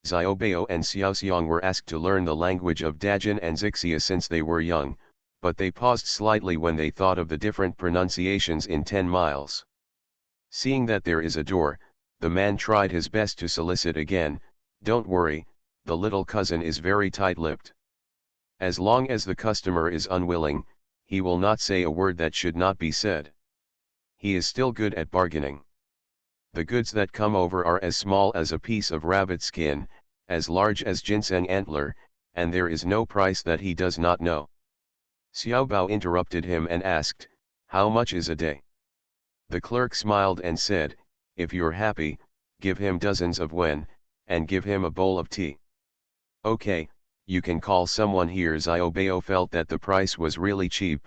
Xiaobao and Xiaoxiang were asked to learn the language of Dajin and Xixia since they were young, but they paused slightly when they thought of the different pronunciations in 10 miles. Seeing that there is a door, the man tried his best to solicit again. "Don't worry, the little cousin is very tight-lipped. As long as the customer is unwilling, he will not say a word that should not be said. He is still good at bargaining. The goods that come over are as small as a piece of rabbit skin, as large as ginseng antler, and there is no price that he does not know." Xiaobao interrupted him and asked, "How much is a day?" The clerk smiled and said, "If you're happy, give him dozens of wen, and give him a bowl of tea." "Okay, you can call someone here." Xiaobao felt that the price was really cheap.